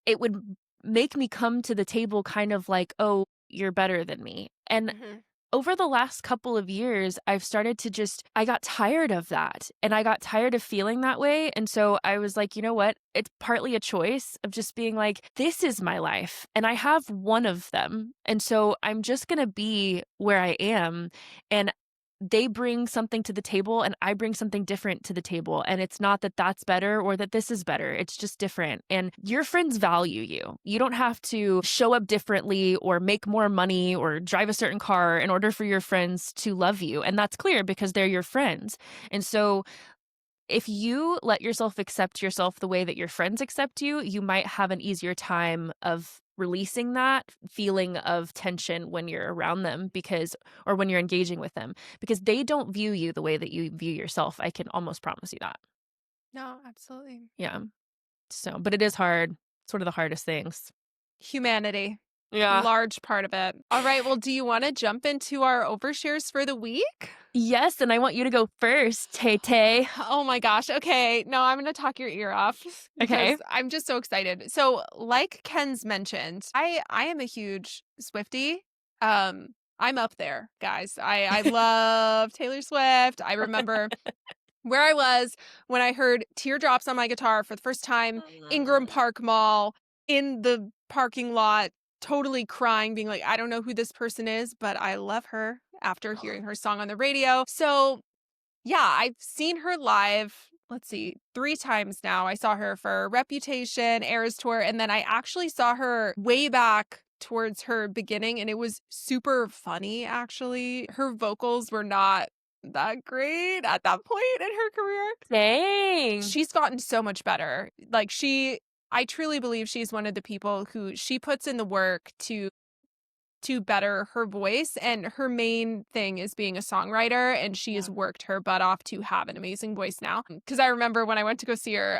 Speaker 2: it would make me come to the table kind of like, "Oh, you're better than me." And
Speaker 1: Hmm.
Speaker 2: over the last couple of years, I've started to just I got tired of that, and I got tired of feeling that way, and so I was like, "You know what? It's partly a choice of just being like, this is my life, and I have one of them, and so I'm just gonna be where I am, and they bring something to the table, and I bring something different to the table, and it's not that that's better or that this is better, it's just different, and your friends value you. You don't have to show up differently or make more money or drive a certain car in order for your friends to love you, and that's clear because they're your friends, and so if you let yourself accept yourself the way that your friends accept you, you might have an easier time of releasing that feeling of tension when you're around them because or when you're engaging with them because they don't view you the way that you view yourself. I can almost promise you that.
Speaker 1: No, absolutely.
Speaker 2: Yeah. So, but it is hard. It's one of the hardest things.
Speaker 1: Humanity,
Speaker 2: Yeah.
Speaker 1: large part of it. All right. Well, do you want to jump into our overshares for the week?
Speaker 2: Yes, and I want you to go first, Tay Tay.
Speaker 1: Oh my gosh. Okay. No, I'm going to talk your ear off because
Speaker 2: Okay.
Speaker 1: I'm just so excited. So, like Ken's mentioned, I am a huge Swiftie. I'm up there, guys. I love Taylor Swift. I remember where I was when I heard Teardrops on my guitar for the first time, Ingram Park Mall, in the parking lot, totally crying, being like, I don't know who this person is, but I love her after hearing her song on the radio. So, yeah, I've seen her live, let's see, 3 times now. I saw her for Reputation, Eras Tour, and then I actually saw her way back towards her beginning, and it was super funny, actually. Her vocals were not that great at that point in her career.
Speaker 2: Dang.
Speaker 1: She's gotten so much better. Like, I truly believe she's one of the people who she puts in the work to better her voice, and her main thing is being a songwriter, and she
Speaker 2: Yeah.
Speaker 1: has worked her butt off to have an amazing voice now. Because I remember when I went to go see her,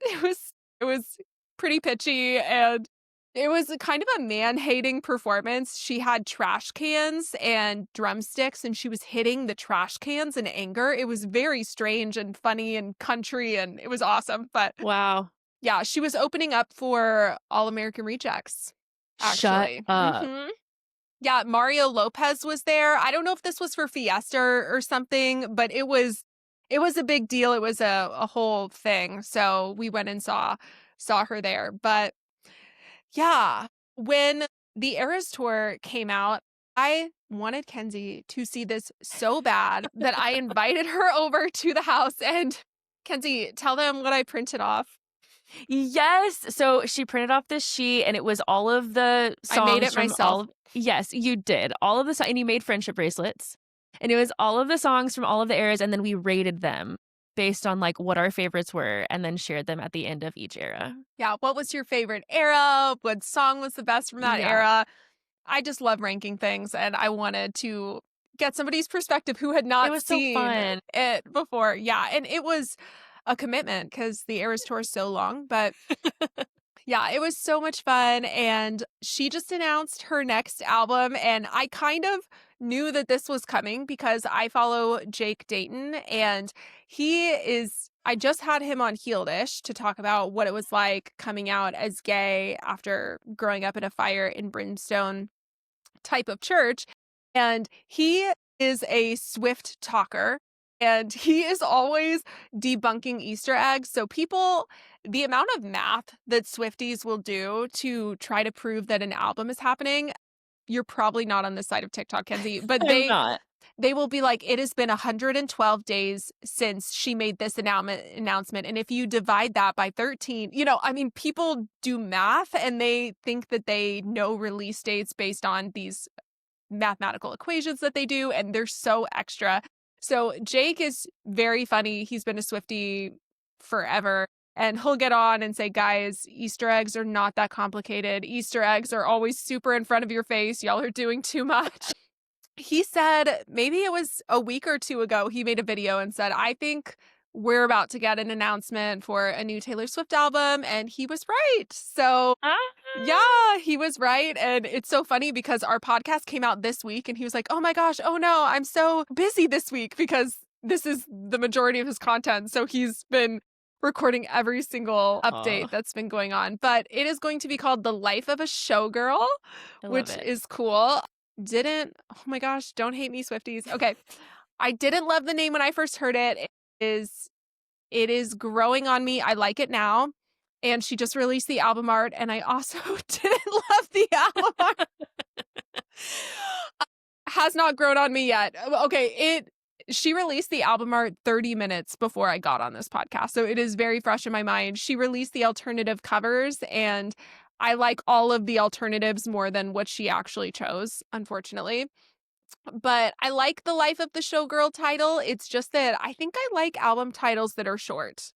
Speaker 1: it was It was pretty pitchy, and it was a kind of a man-hating performance. She had trash cans and drumsticks, and she was hitting the trash cans in anger. It was very strange and funny and country, and it was awesome. But
Speaker 2: Wow.
Speaker 1: yeah, she was opening up for All American Rejects,
Speaker 2: Shut
Speaker 1: actually.
Speaker 2: up.
Speaker 1: Mhm. Yeah, Mario Lopez was there. I don't know if this was for Fiesta or something, but it was a big deal. It was a whole thing. So we went and saw her there. But yeah, when the Eras tour came out, I wanted Kenzie to see this so bad that I invited her over to the house. And Kenzie, tell them what I printed off.
Speaker 2: Yes. So she printed off this sheet and it was all of the
Speaker 1: I made
Speaker 2: songs
Speaker 1: it
Speaker 2: from all
Speaker 1: myself.
Speaker 2: of, yes, you did. All of the and you made friendship bracelets. And it was all of the songs from all of the eras and then we rated them based on like what our favorites were and then shared them at the end of each era.
Speaker 1: Yeah, what was your favorite era? What song was the best from that
Speaker 2: Yeah.
Speaker 1: era? I just love ranking things, and I wanted to get somebody's perspective who had
Speaker 2: It
Speaker 1: not
Speaker 2: was so
Speaker 1: seen
Speaker 2: fun.
Speaker 1: it before. Yeah, and it was a commitment because the Eras tour is so long, but yeah, it was so much fun, and she just announced her next album, and I kind of knew that this was coming because I follow Jake Dayton, and I just had him on Healedish to talk about what it was like coming out as gay after growing up in a fire and brimstone type of church. And he is a swift talker and he is always debunking Easter eggs. So the amount of math that Swifties will do to try to prove that an album is happening, you're probably not on the side of TikTok, Kenzie, but
Speaker 2: I'm
Speaker 1: they
Speaker 2: not.
Speaker 1: they will be like, it has been 112 days since she made this announcement. And if you divide that by 13, I mean, people do math and they think that they know release dates based on these mathematical equations that they do, and they're so extra. So Jake is very funny. He's been a Swiftie forever. And he'll get on and say, guys, Easter eggs are not that complicated. Easter eggs are always super in front of your face. Y'all are doing too much. He said maybe it was a week or two ago, he made a video and said, I think we're about to get an announcement for a new Taylor Swift album. And he was right. So
Speaker 2: Ah.
Speaker 1: yeah, he was right. And it's so funny because our podcast came out this week and he was like, oh my gosh, oh no, I'm so busy this week because this is the majority of his content. So he's been recording every single update
Speaker 2: Aw,
Speaker 1: that's been going on. But it is going to be called The Life of a Showgirl,
Speaker 2: I love
Speaker 1: which
Speaker 2: it.
Speaker 1: is cool. Oh my gosh, don't hate me, Swifties. Okay. I didn't love the name when I first heard it. It is growing on me. I like it now. And she just released the album art, and I also didn't love the album art. Has not grown on me yet. Okay, she released the album art 30 minutes before I got on this podcast. So it is very fresh in my mind. She released the alternative covers, and I like all of the alternatives more than what she actually chose, unfortunately. But I like the Life of the Showgirl title. It's just that I think I like album titles that are short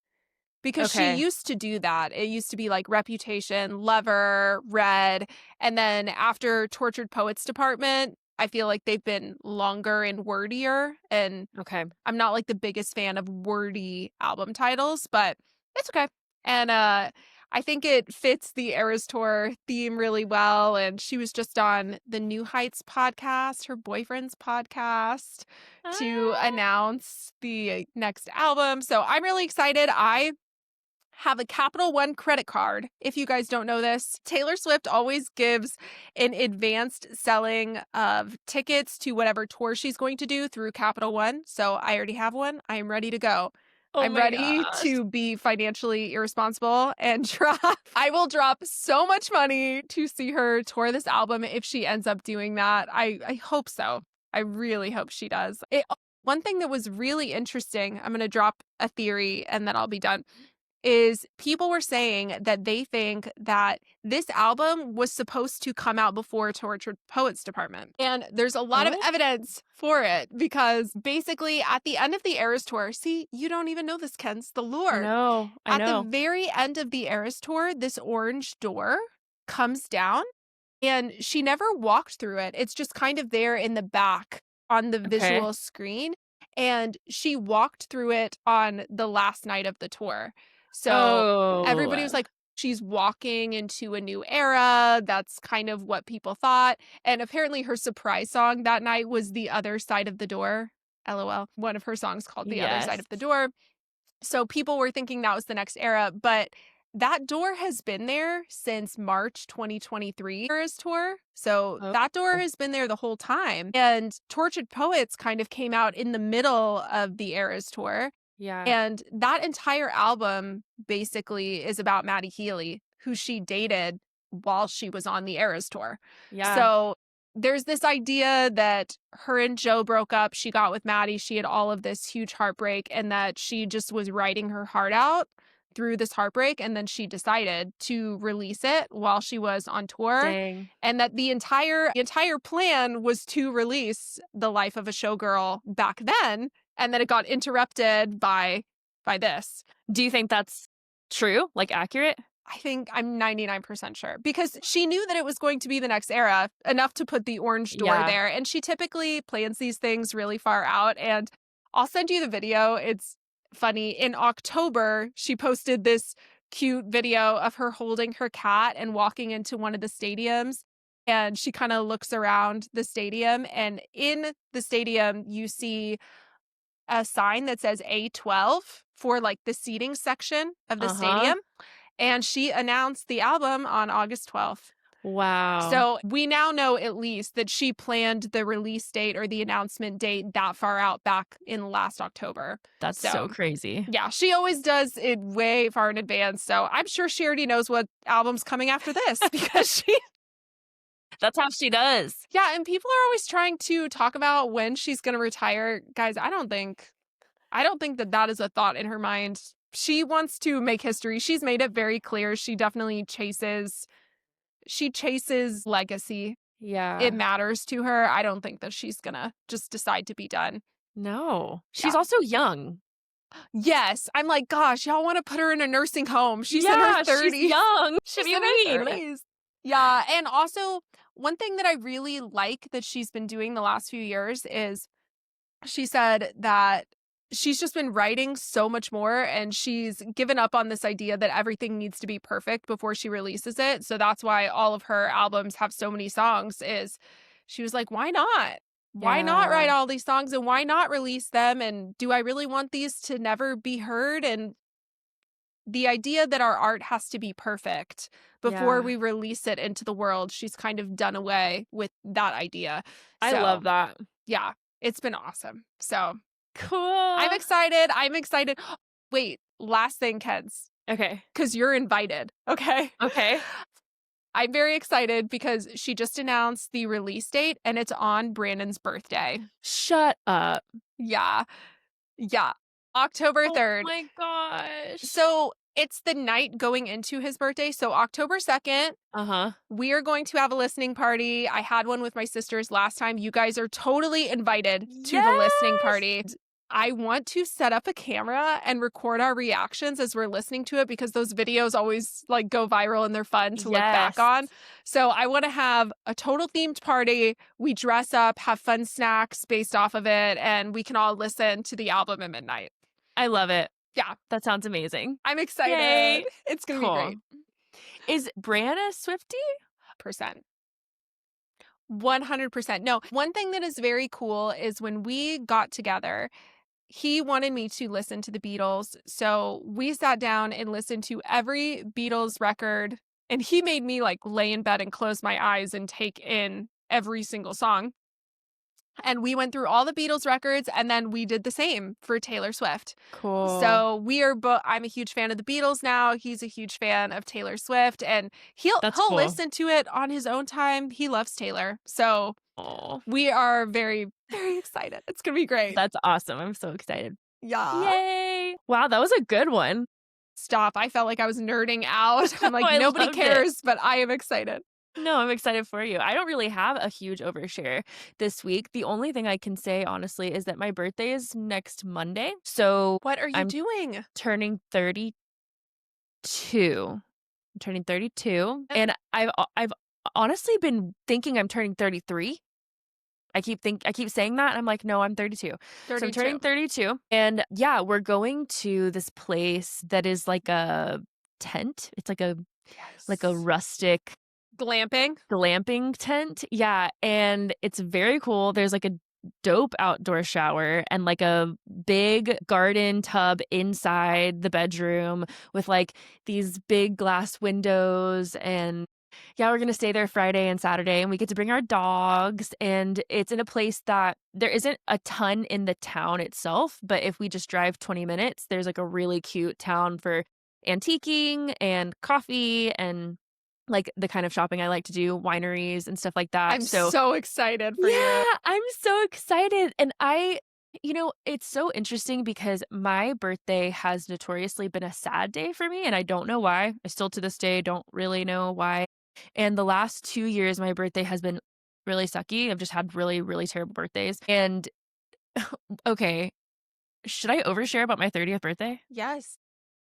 Speaker 1: because she
Speaker 2: Okay.
Speaker 1: used to do that. It used to be like Reputation, Lover, Red, and then after Tortured Poets Department, I feel like they've been longer and wordier. And
Speaker 2: Okay.
Speaker 1: I'm not like the biggest fan of wordy album titles, but it's okay. And I think it fits the Eras Tour theme really well. And she was just on the New Heights podcast, her boyfriend's podcast, to
Speaker 2: Ah.
Speaker 1: announce the next album. So I'm really excited. I have a Capital One credit card. If you guys don't know this, Taylor Swift always gives an advanced selling of tickets to whatever tour she's going to do through Capital One. So I already have one. I am ready to go.
Speaker 2: Oh
Speaker 1: I'm
Speaker 2: my
Speaker 1: ready
Speaker 2: gosh.
Speaker 1: to be financially irresponsible and I will drop so much money to see her tour this album if she ends up doing that. I hope so. I really hope she does. One thing that was really interesting, I'm going to drop a theory and then I'll be done, is people were saying that they think that this album was supposed to come out before Tortured Poets Department. And there's a lot of
Speaker 2: Oh,
Speaker 1: evidence for it because basically at the end of the Eras Tour, see, you don't even know this, Ken's the
Speaker 2: I
Speaker 1: lore.
Speaker 2: know. I
Speaker 1: At the
Speaker 2: know.
Speaker 1: very end of the Eras Tour, this orange door comes down and she never walked through it. It's just kind of there in the back on the
Speaker 2: Okay.
Speaker 1: visual screen. And she walked through it on the last night of the tour. So everybody was
Speaker 2: Oh,
Speaker 1: like, she's walking into a new era. That's kind of what people thought. And apparently her surprise song that night was The Other Side of the Door. LOL. One of her songs called The Other Side
Speaker 2: yes.
Speaker 1: of the Door. So people were thinking that was the next era, but that door has been there since March 2023 Eras tour. So
Speaker 2: Oh,
Speaker 1: that door has been there the whole time. And Tortured Poets kind of came out in the middle of the Eras tour.
Speaker 2: yeah.
Speaker 1: And that entire album basically is about Maddie Healy, who she dated while she was on the Eras tour.
Speaker 2: Yeah.
Speaker 1: So there's this idea that her and Joe broke up. She got with Maddie. She had all of this huge heartbreak, and that she just was writing her heart out through this heartbreak. And then she decided to release it while she was on tour.
Speaker 2: Dang.
Speaker 1: And that the entire plan was to release The Life of a Showgirl back then, and then it got interrupted by this.
Speaker 2: Do you think that's true? Like accurate?
Speaker 1: I think I'm 99% sure because she knew that it was going to be the next era enough to put the orange door
Speaker 2: Yeah.
Speaker 1: there. And she typically plans these things really far out. And I'll send you the video. It's funny. In October, she posted this cute video of her holding her cat and walking into one of the stadiums. And she kind of looks around the stadium. And in the stadium, you see a sign that says A12 for like the seating section of the
Speaker 2: Uh-huh.
Speaker 1: stadium. And she announced the album on August 12th.
Speaker 2: Wow.
Speaker 1: So we now know at least that she planned the release date or the announcement date that far out back in last October.
Speaker 2: That's so
Speaker 1: So
Speaker 2: crazy.
Speaker 1: yeah, she always does it way far in advance. So I'm sure she already knows what album's coming after this because she,
Speaker 2: That's how she does.
Speaker 1: yeah, and people are always trying to talk about when she's going to retire. Guys, I don't think that that is a thought in her mind. She wants to make history. She's made it very clear. She chases legacy. It
Speaker 2: Yeah.
Speaker 1: matters to her. I don't think that she's gonna just decide to be done.
Speaker 2: No. She's
Speaker 1: Yeah.
Speaker 2: also young.
Speaker 1: Yes. I'm like, gosh, y'all want to put her in a nursing home. She's in her
Speaker 2: Yeah, she's
Speaker 1: 30s.
Speaker 2: young. What
Speaker 1: She's
Speaker 2: do you
Speaker 1: in her
Speaker 2: mean?
Speaker 1: 30s. Yeah. And also, one thing that I really like that she's been doing the last few years is she said that she's just been writing so much more and she's given up on this idea that everything needs to be perfect before she releases it. So that's why all of her albums have so many songs is she was like, why not? Why not
Speaker 2: Yeah.
Speaker 1: write all these songs and why not release them? And do I really want these to never be heard? And the idea that our art has to be perfect before
Speaker 2: Yeah.
Speaker 1: we release it into the world, she's kind of done away with that idea.
Speaker 2: I love
Speaker 1: So
Speaker 2: that.
Speaker 1: yeah, it's been awesome. So I'm
Speaker 2: Cool.
Speaker 1: excited. I'm excited. Wait, last thing, Keds,
Speaker 2: Okay.
Speaker 1: because you're invited. Okay.
Speaker 2: Okay.
Speaker 1: I'm very excited because she just announced the release date and it's on Brandon's birthday.
Speaker 2: Shut up.
Speaker 1: Yeah. Yeah. October
Speaker 2: Oh
Speaker 1: 3rd.
Speaker 2: my gosh.
Speaker 1: So it's the night going into his birthday. So October 2nd,
Speaker 2: Uh-huh.
Speaker 1: we are going to have a listening party. I had one with my sisters last time. You guys are totally invited to the listening
Speaker 2: Yes.
Speaker 1: party. I want to set up a camera and record our reactions as we're listening to it because those videos always like go viral and they're fun to look back
Speaker 2: Yes.
Speaker 1: on. So I want to have a total themed party. We dress up, have fun snacks based off of it, and we can all listen to the album at midnight.
Speaker 2: I love it.
Speaker 1: Yeah,
Speaker 2: That sounds amazing.
Speaker 1: I'm excited.
Speaker 2: Yay.
Speaker 1: It's going to be
Speaker 2: Cool.
Speaker 1: great.
Speaker 2: Is Bran a Swiftie?
Speaker 1: Percent. 100%. No, one thing that is very cool is when we got together, he wanted me to listen to the Beatles. So we sat down and listened to every Beatles record. And he made me like lay in bed and close my eyes and take in every single song. And we went through all the Beatles records and then we did the same for Taylor Swift.
Speaker 2: Cool.
Speaker 1: So we are both I'm a huge fan of the Beatles now. He's a huge fan of Taylor Swift and he'll
Speaker 2: That's
Speaker 1: he'll
Speaker 2: cool.
Speaker 1: listen to it on his own time. He loves Taylor. So
Speaker 2: Oh,
Speaker 1: we are very, very excited. It's going to be great.
Speaker 2: that's awesome. I'm so excited.
Speaker 1: Yeah.
Speaker 2: Yay. Wow, that was a good one.
Speaker 1: Stop. I felt like I was nerding out. I'm like,
Speaker 2: I
Speaker 1: nobody
Speaker 2: loved it.
Speaker 1: cares, but I am excited.
Speaker 2: No, I'm excited for you. I don't really have a huge overshare this week. The only thing I can say, honestly, is that my birthday is next Monday. So
Speaker 1: What are you
Speaker 2: I'm
Speaker 1: doing?
Speaker 2: turning 32. I'm turning 32. And I've honestly been thinking I'm turning 33. I keep saying that, and I'm like, "No, I'm 32." So I'm turning
Speaker 1: 32.
Speaker 2: 32, and yeah, we're going to this place that is like a tent. It's like a
Speaker 1: Yes.
Speaker 2: rustic
Speaker 1: Glamping.
Speaker 2: glamping tent. Yeah, and it's very cool. There's like a dope outdoor shower and like a big garden tub inside the bedroom with like these big glass windows. And yeah, we're going to stay there Friday and Saturday, and we get to bring our dogs, and it's in a place that there isn't a ton in the town itself, but if we just drive 20 minutes, there's like a really cute town for antiquing and coffee and like the kind of shopping I like to do, wineries and stuff like that.
Speaker 1: I'm
Speaker 2: So,
Speaker 1: so excited for you.
Speaker 2: yeah, I'm so excited. And it's so interesting because my birthday has notoriously been a sad day for me, and I don't know why. I still to this day don't really know why. And the last 2 years, my birthday has been really sucky. I've just had really, really terrible birthdays. And okay, should I overshare about my 30th birthday?
Speaker 1: Yes.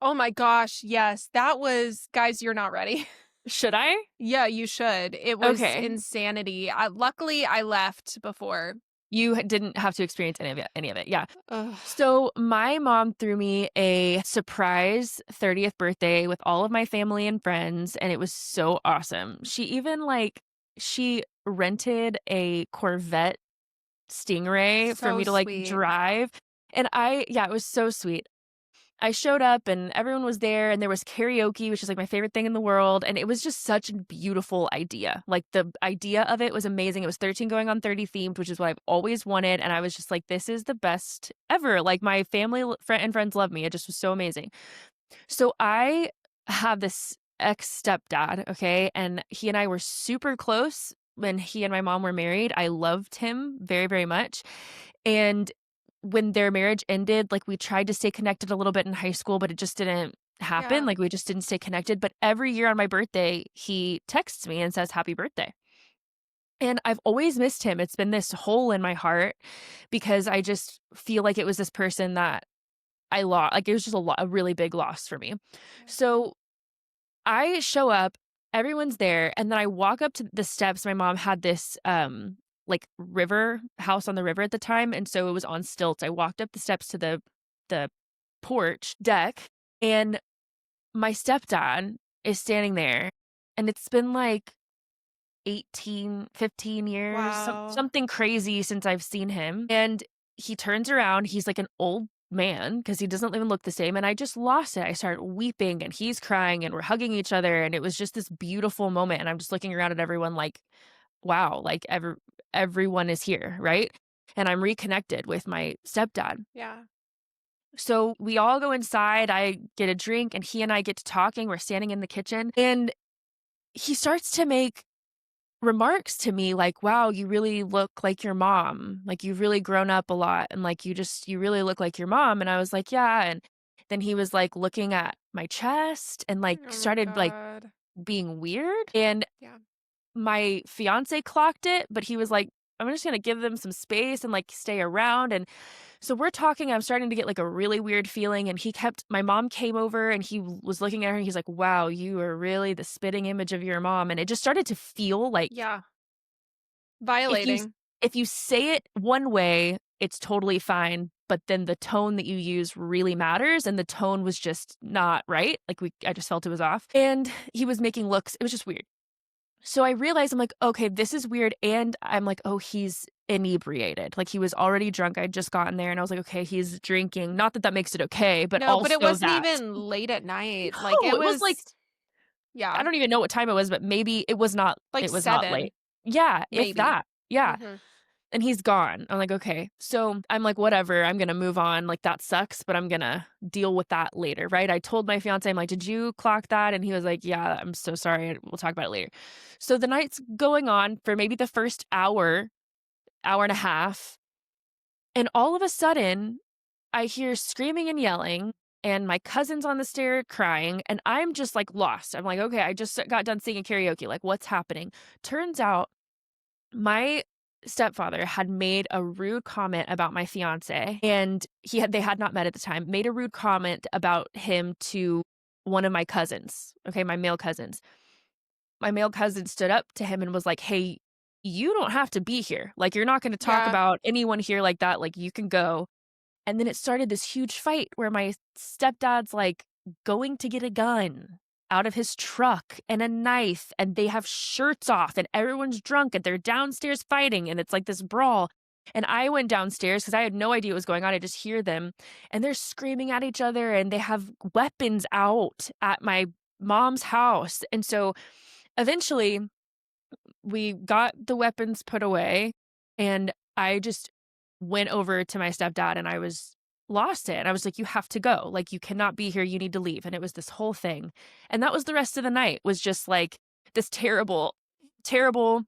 Speaker 1: Oh my gosh, yes. That was guys, you're not ready.
Speaker 2: Should I?
Speaker 1: Yeah, you should. It was
Speaker 2: Okay.
Speaker 1: insanity. Luckily, I left before.
Speaker 2: Didn't have to experience any of it. Yeah.
Speaker 1: Ugh.
Speaker 2: So my mom threw me a surprise 30th birthday with all of my family and friends, and it was so awesome. She rented a Corvette Stingray for
Speaker 1: So
Speaker 2: me to like
Speaker 1: sweet.
Speaker 2: drive. And it was so sweet. I showed up and everyone was there, and there was karaoke, which is like my favorite thing in the world. And it was just such a beautiful idea. Like the idea of it was amazing. It was 13 going on 30 themed, which is what I've always wanted. And I was just like, this is the best ever. Like my family and friends love me. It just was so amazing. So I have this ex stepdad. Okay. And he and I were super close when he and my mom were married. I loved him very, very much. And when their marriage ended, like, we tried to stay connected a little bit in high school, but it just didn't happen,
Speaker 1: Yeah.
Speaker 2: like, we just didn't stay connected, but every year on my birthday, he texts me and says, "Happy birthday." And I've always missed him, it's been this hole in my heart because I just feel like it was this person that I lost. Like, it was just a really big loss for me. So, I show up, everyone's there, and then I walk up to the steps. My mom had this, like, river house on the river at the time, and so it was on stilts. I walked up the steps to the porch deck, and my stepdad is standing there, and it's been, like, 18, 15 years,
Speaker 1: Wow.
Speaker 2: something crazy since I've seen him, and he turns around, he's like an old man because he doesn't even look the same, and I just lost it. I start weeping, and he's crying, and we're hugging each other, and it was just this beautiful moment, and I'm just looking around at everyone like, "Wow," like, everyone is here, right? And I'm reconnected with my stepdad.
Speaker 1: Yeah.
Speaker 2: So we all go inside, I get a drink, and he and I get to talking, we're standing in the kitchen, and he starts to make remarks to me like, "Wow, you really look like your mom. Like, you've really grown up a lot, and, like, you really look like your mom." And I was like, "Yeah." And then he was, like, looking at my chest and, like,
Speaker 1: Oh my
Speaker 2: started, like,
Speaker 1: god.
Speaker 2: being weird, and
Speaker 1: Yeah.
Speaker 2: my fiancé clocked it, but he was like, "I'm just gonna give them some space and, like, stay around." And so we're talking, I'm starting to get, like, a really weird feeling, and my mom came over, and he was looking at her, and he's like, "Wow, you are really the spitting image of your mom." And it just started to feel like
Speaker 1: Yeah.
Speaker 2: if you
Speaker 1: Violating.
Speaker 2: if you say it one way, it's totally fine, but then the tone that you use really matters, and the tone was just not right. Like, I just felt it was off. And he was making looks, it was just weird. So I realized, I'm like, "Okay, this is weird," and I'm like, "Oh, he's inebriated." Like, he was already drunk, I'd just gotten there, and I was like, "Okay, he's drinking." Not that that makes it okay, but
Speaker 1: No, but it
Speaker 2: also
Speaker 1: wasn't
Speaker 2: that.
Speaker 1: even late at night. Like,
Speaker 2: No,
Speaker 1: it
Speaker 2: it was like,
Speaker 1: was yeah,
Speaker 2: I don't even know what time it was, but maybe
Speaker 1: like
Speaker 2: it was not
Speaker 1: 7,
Speaker 2: late. Yeah, if
Speaker 1: maybe.
Speaker 2: that. Yeah,
Speaker 1: Mhm.
Speaker 2: and he's gone. I'm like, "Okay." So I'm like, "Whatever, I'm gonna move on, like, that sucks, but I'm gonna deal with that later," right? I told my fiancé, I'm like, "Did you clock that?" And he was like, "Yeah, I'm so sorry, we'll talk about it later." So the night's going on for maybe the first hour, hour and a half, and all of a sudden, I hear screaming and yelling, and my cousin's on the stair crying, and I'm just, like, lost. I'm like, "Okay, I just got done singing karaoke, like, what's happening?" Turns out my stepfather had made a rude comment about my fiance, and they had not met at the time, made a rude comment about him to one of my cousins, okay, my male cousins. My male cousin stood up to him and was like, "Hey, you don't have to be here. Like, you're not going to talk
Speaker 1: Yeah.
Speaker 2: about anyone here like that. Like, you can go. And then it started this huge fight where my stepdad's like going to get a gun out of his truck and a knife, and they have shirts off, and everyone's drunk, and they're downstairs fighting, and it's like this brawl. And I went downstairs because I had no idea what was going on. I just hear them, and they're screaming at each other, and they have weapons out at my mom's house. And so eventually we got the weapons put away, and I just went over to my stepdad, and I was lost it. And I was like, you have to go. Like, you cannot be here. You need to leave. And it was this whole thing. And that was the rest of the night, was just like this terrible, terrible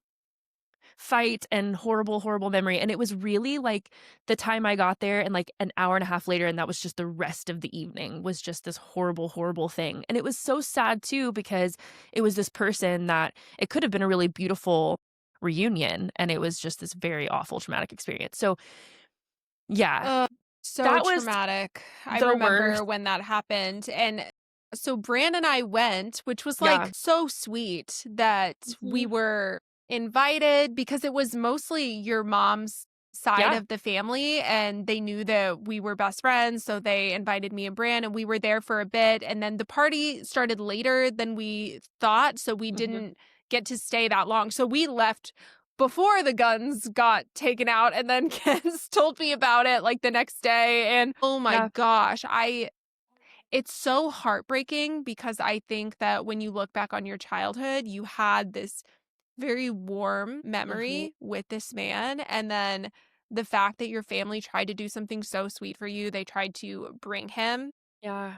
Speaker 2: fight and horrible, horrible memory. And it was really like the time I got there and like an hour and a half later, and that was just the rest of the evening, was just this horrible, horrible thing. And it was so sad too, because it was this person that it could have been a really beautiful reunion, and it was just this very awful, traumatic experience. So yeah,
Speaker 1: So
Speaker 2: that was
Speaker 1: traumatic. I
Speaker 2: the
Speaker 1: remember
Speaker 2: worst.
Speaker 1: when that happened. And so Brand and I went, which was
Speaker 2: Yeah.
Speaker 1: like so sweet that we
Speaker 2: Mhm.
Speaker 1: were invited because it was mostly your mom's side
Speaker 2: Yeah.
Speaker 1: of the family, and they knew that we were best friends. So they invited me and Brand, and we were there for a bit. And then the party started later than we thought. So we
Speaker 2: Mhm.
Speaker 1: didn't get to stay that long. So we left before the guns got taken out, and then Ken's told me about it like the next day, and oh my
Speaker 2: Yeah.
Speaker 1: gosh, I it's so heartbreaking because I think that when you look back on your childhood, you had this very warm
Speaker 2: Mhm.
Speaker 1: memory with this man, and then the fact that your family tried to do something so sweet for you, they tried to bring him
Speaker 2: Yeah.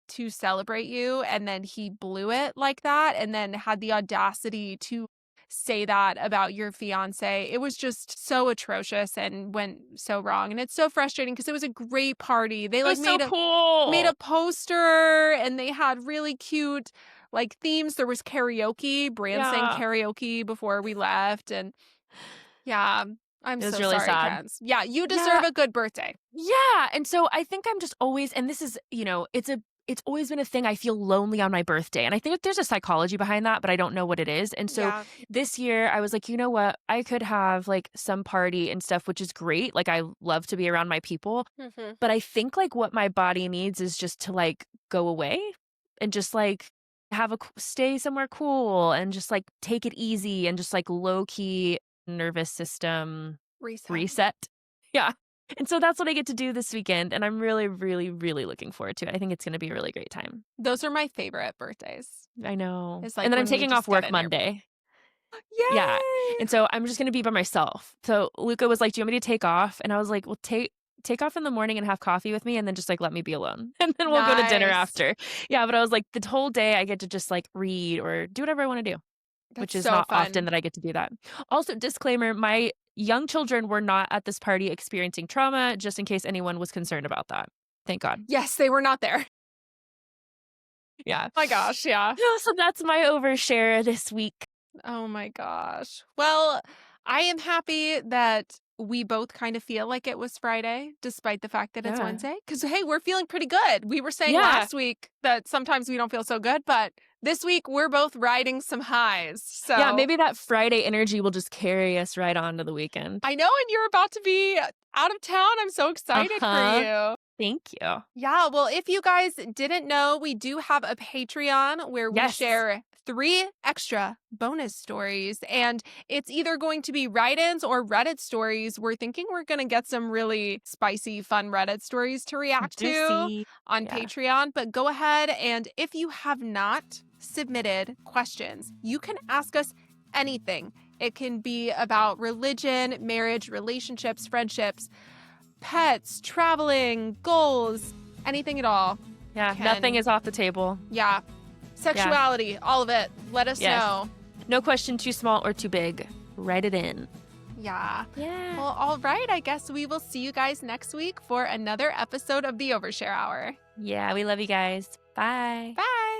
Speaker 1: to celebrate you, and then he blew it like that, and then had the audacity to say that about your fiance. It was just so atrocious and went so wrong, and it's so frustrating because it was a great party. They
Speaker 2: It
Speaker 1: like
Speaker 2: was so
Speaker 1: made a
Speaker 2: cool.
Speaker 1: poster, and they had really cute like themes. There was karaoke. Brand sang
Speaker 2: Yeah.
Speaker 1: karaoke before we left, and yeah, I'm
Speaker 2: It was
Speaker 1: so
Speaker 2: really
Speaker 1: sorry,
Speaker 2: sad.
Speaker 1: Kens. Yeah, you deserve
Speaker 2: Yeah.
Speaker 1: a good birthday.
Speaker 2: Yeah, and so I think I'm just always, and this is, it's always been a thing, I feel lonely on my birthday, and I think there's a psychology behind that, but I don't know what it is. And so
Speaker 1: Yeah.
Speaker 2: this year I was like, "You know what? I could have, like, some party and stuff," which is great, like, I love to be around my people,
Speaker 1: Mhm.
Speaker 2: but I think, like, what my body needs is just to, like, go away and just, like, have a stay somewhere cool and just, like, take it easy and just, like, low-key nervous system
Speaker 1: Reset.
Speaker 2: reset. Yeah. And so that's what I get to do this weekend, and I'm really, really, really looking forward to it. I think it's gonna be a really great time.
Speaker 1: Those are my favorite birthdays.
Speaker 2: I know.
Speaker 1: It's
Speaker 2: And
Speaker 1: like
Speaker 2: then I'm
Speaker 1: when we
Speaker 2: taking
Speaker 1: just
Speaker 2: off
Speaker 1: get
Speaker 2: work
Speaker 1: in there.
Speaker 2: Monday. Yeah.
Speaker 1: Yay!
Speaker 2: And so I'm just gonna be by myself. So Luca was like, "Do you want me to take off?" And I was like, "Well, take off in the morning and have coffee with me, and then just, like, let me be alone. And then we'll go to dinner
Speaker 1: Nice.
Speaker 2: after." Yeah, but I was like, the whole day I get to just, like, read or do whatever I wanna do, which
Speaker 1: That's
Speaker 2: is
Speaker 1: so
Speaker 2: not often
Speaker 1: fun.
Speaker 2: that I get to do that. Also, disclaimer, my young children were not at this party experiencing trauma, just in case anyone was concerned about that. Thank God.
Speaker 1: Yes, they were not there.
Speaker 2: Yeah.
Speaker 1: My gosh, yeah.
Speaker 2: Yeah, so that's my overshare this week.
Speaker 1: Oh my gosh. Well, I am happy that we both kind of feel like it was Friday, despite the fact that it's
Speaker 2: Yeah.
Speaker 1: Wednesday. Because, hey, we're feeling pretty good. We were saying
Speaker 2: Yeah.
Speaker 1: last week that sometimes we don't feel so good, but this week we're both riding some highs.
Speaker 2: Yeah,
Speaker 1: So
Speaker 2: maybe that Friday energy will just carry us right on to the weekend.
Speaker 1: I know, and you're about to be out of town. I'm so excited for
Speaker 2: Uh-huh.
Speaker 1: you.
Speaker 2: Thank you.
Speaker 1: Yeah, well, if you guys didn't know, we do have a Patreon where we
Speaker 2: Yes.
Speaker 1: share 3 extra bonus stories, and it's either going to be write-ins or Reddit stories. We're thinking we're going to get some really spicy, fun Reddit stories to react to
Speaker 2: Juicy.
Speaker 1: on
Speaker 2: Yeah.
Speaker 1: Patreon, but go ahead, and if you have not submitted questions, you can ask us anything. It can be about religion, marriage, relationships, friendships, pets, traveling, goals, anything at all.
Speaker 2: Yeah, nothing is off the table.
Speaker 1: Yeah. Sexuality, all of it. Let us
Speaker 2: Yes.
Speaker 1: know.
Speaker 2: No question too small or too big. Write it in.
Speaker 1: Yeah.
Speaker 2: Yeah.
Speaker 1: Well, all right. I guess we will see you guys next week for another episode of the Overshare Hour.
Speaker 2: Yeah, we love you guys. Bye.
Speaker 1: Bye.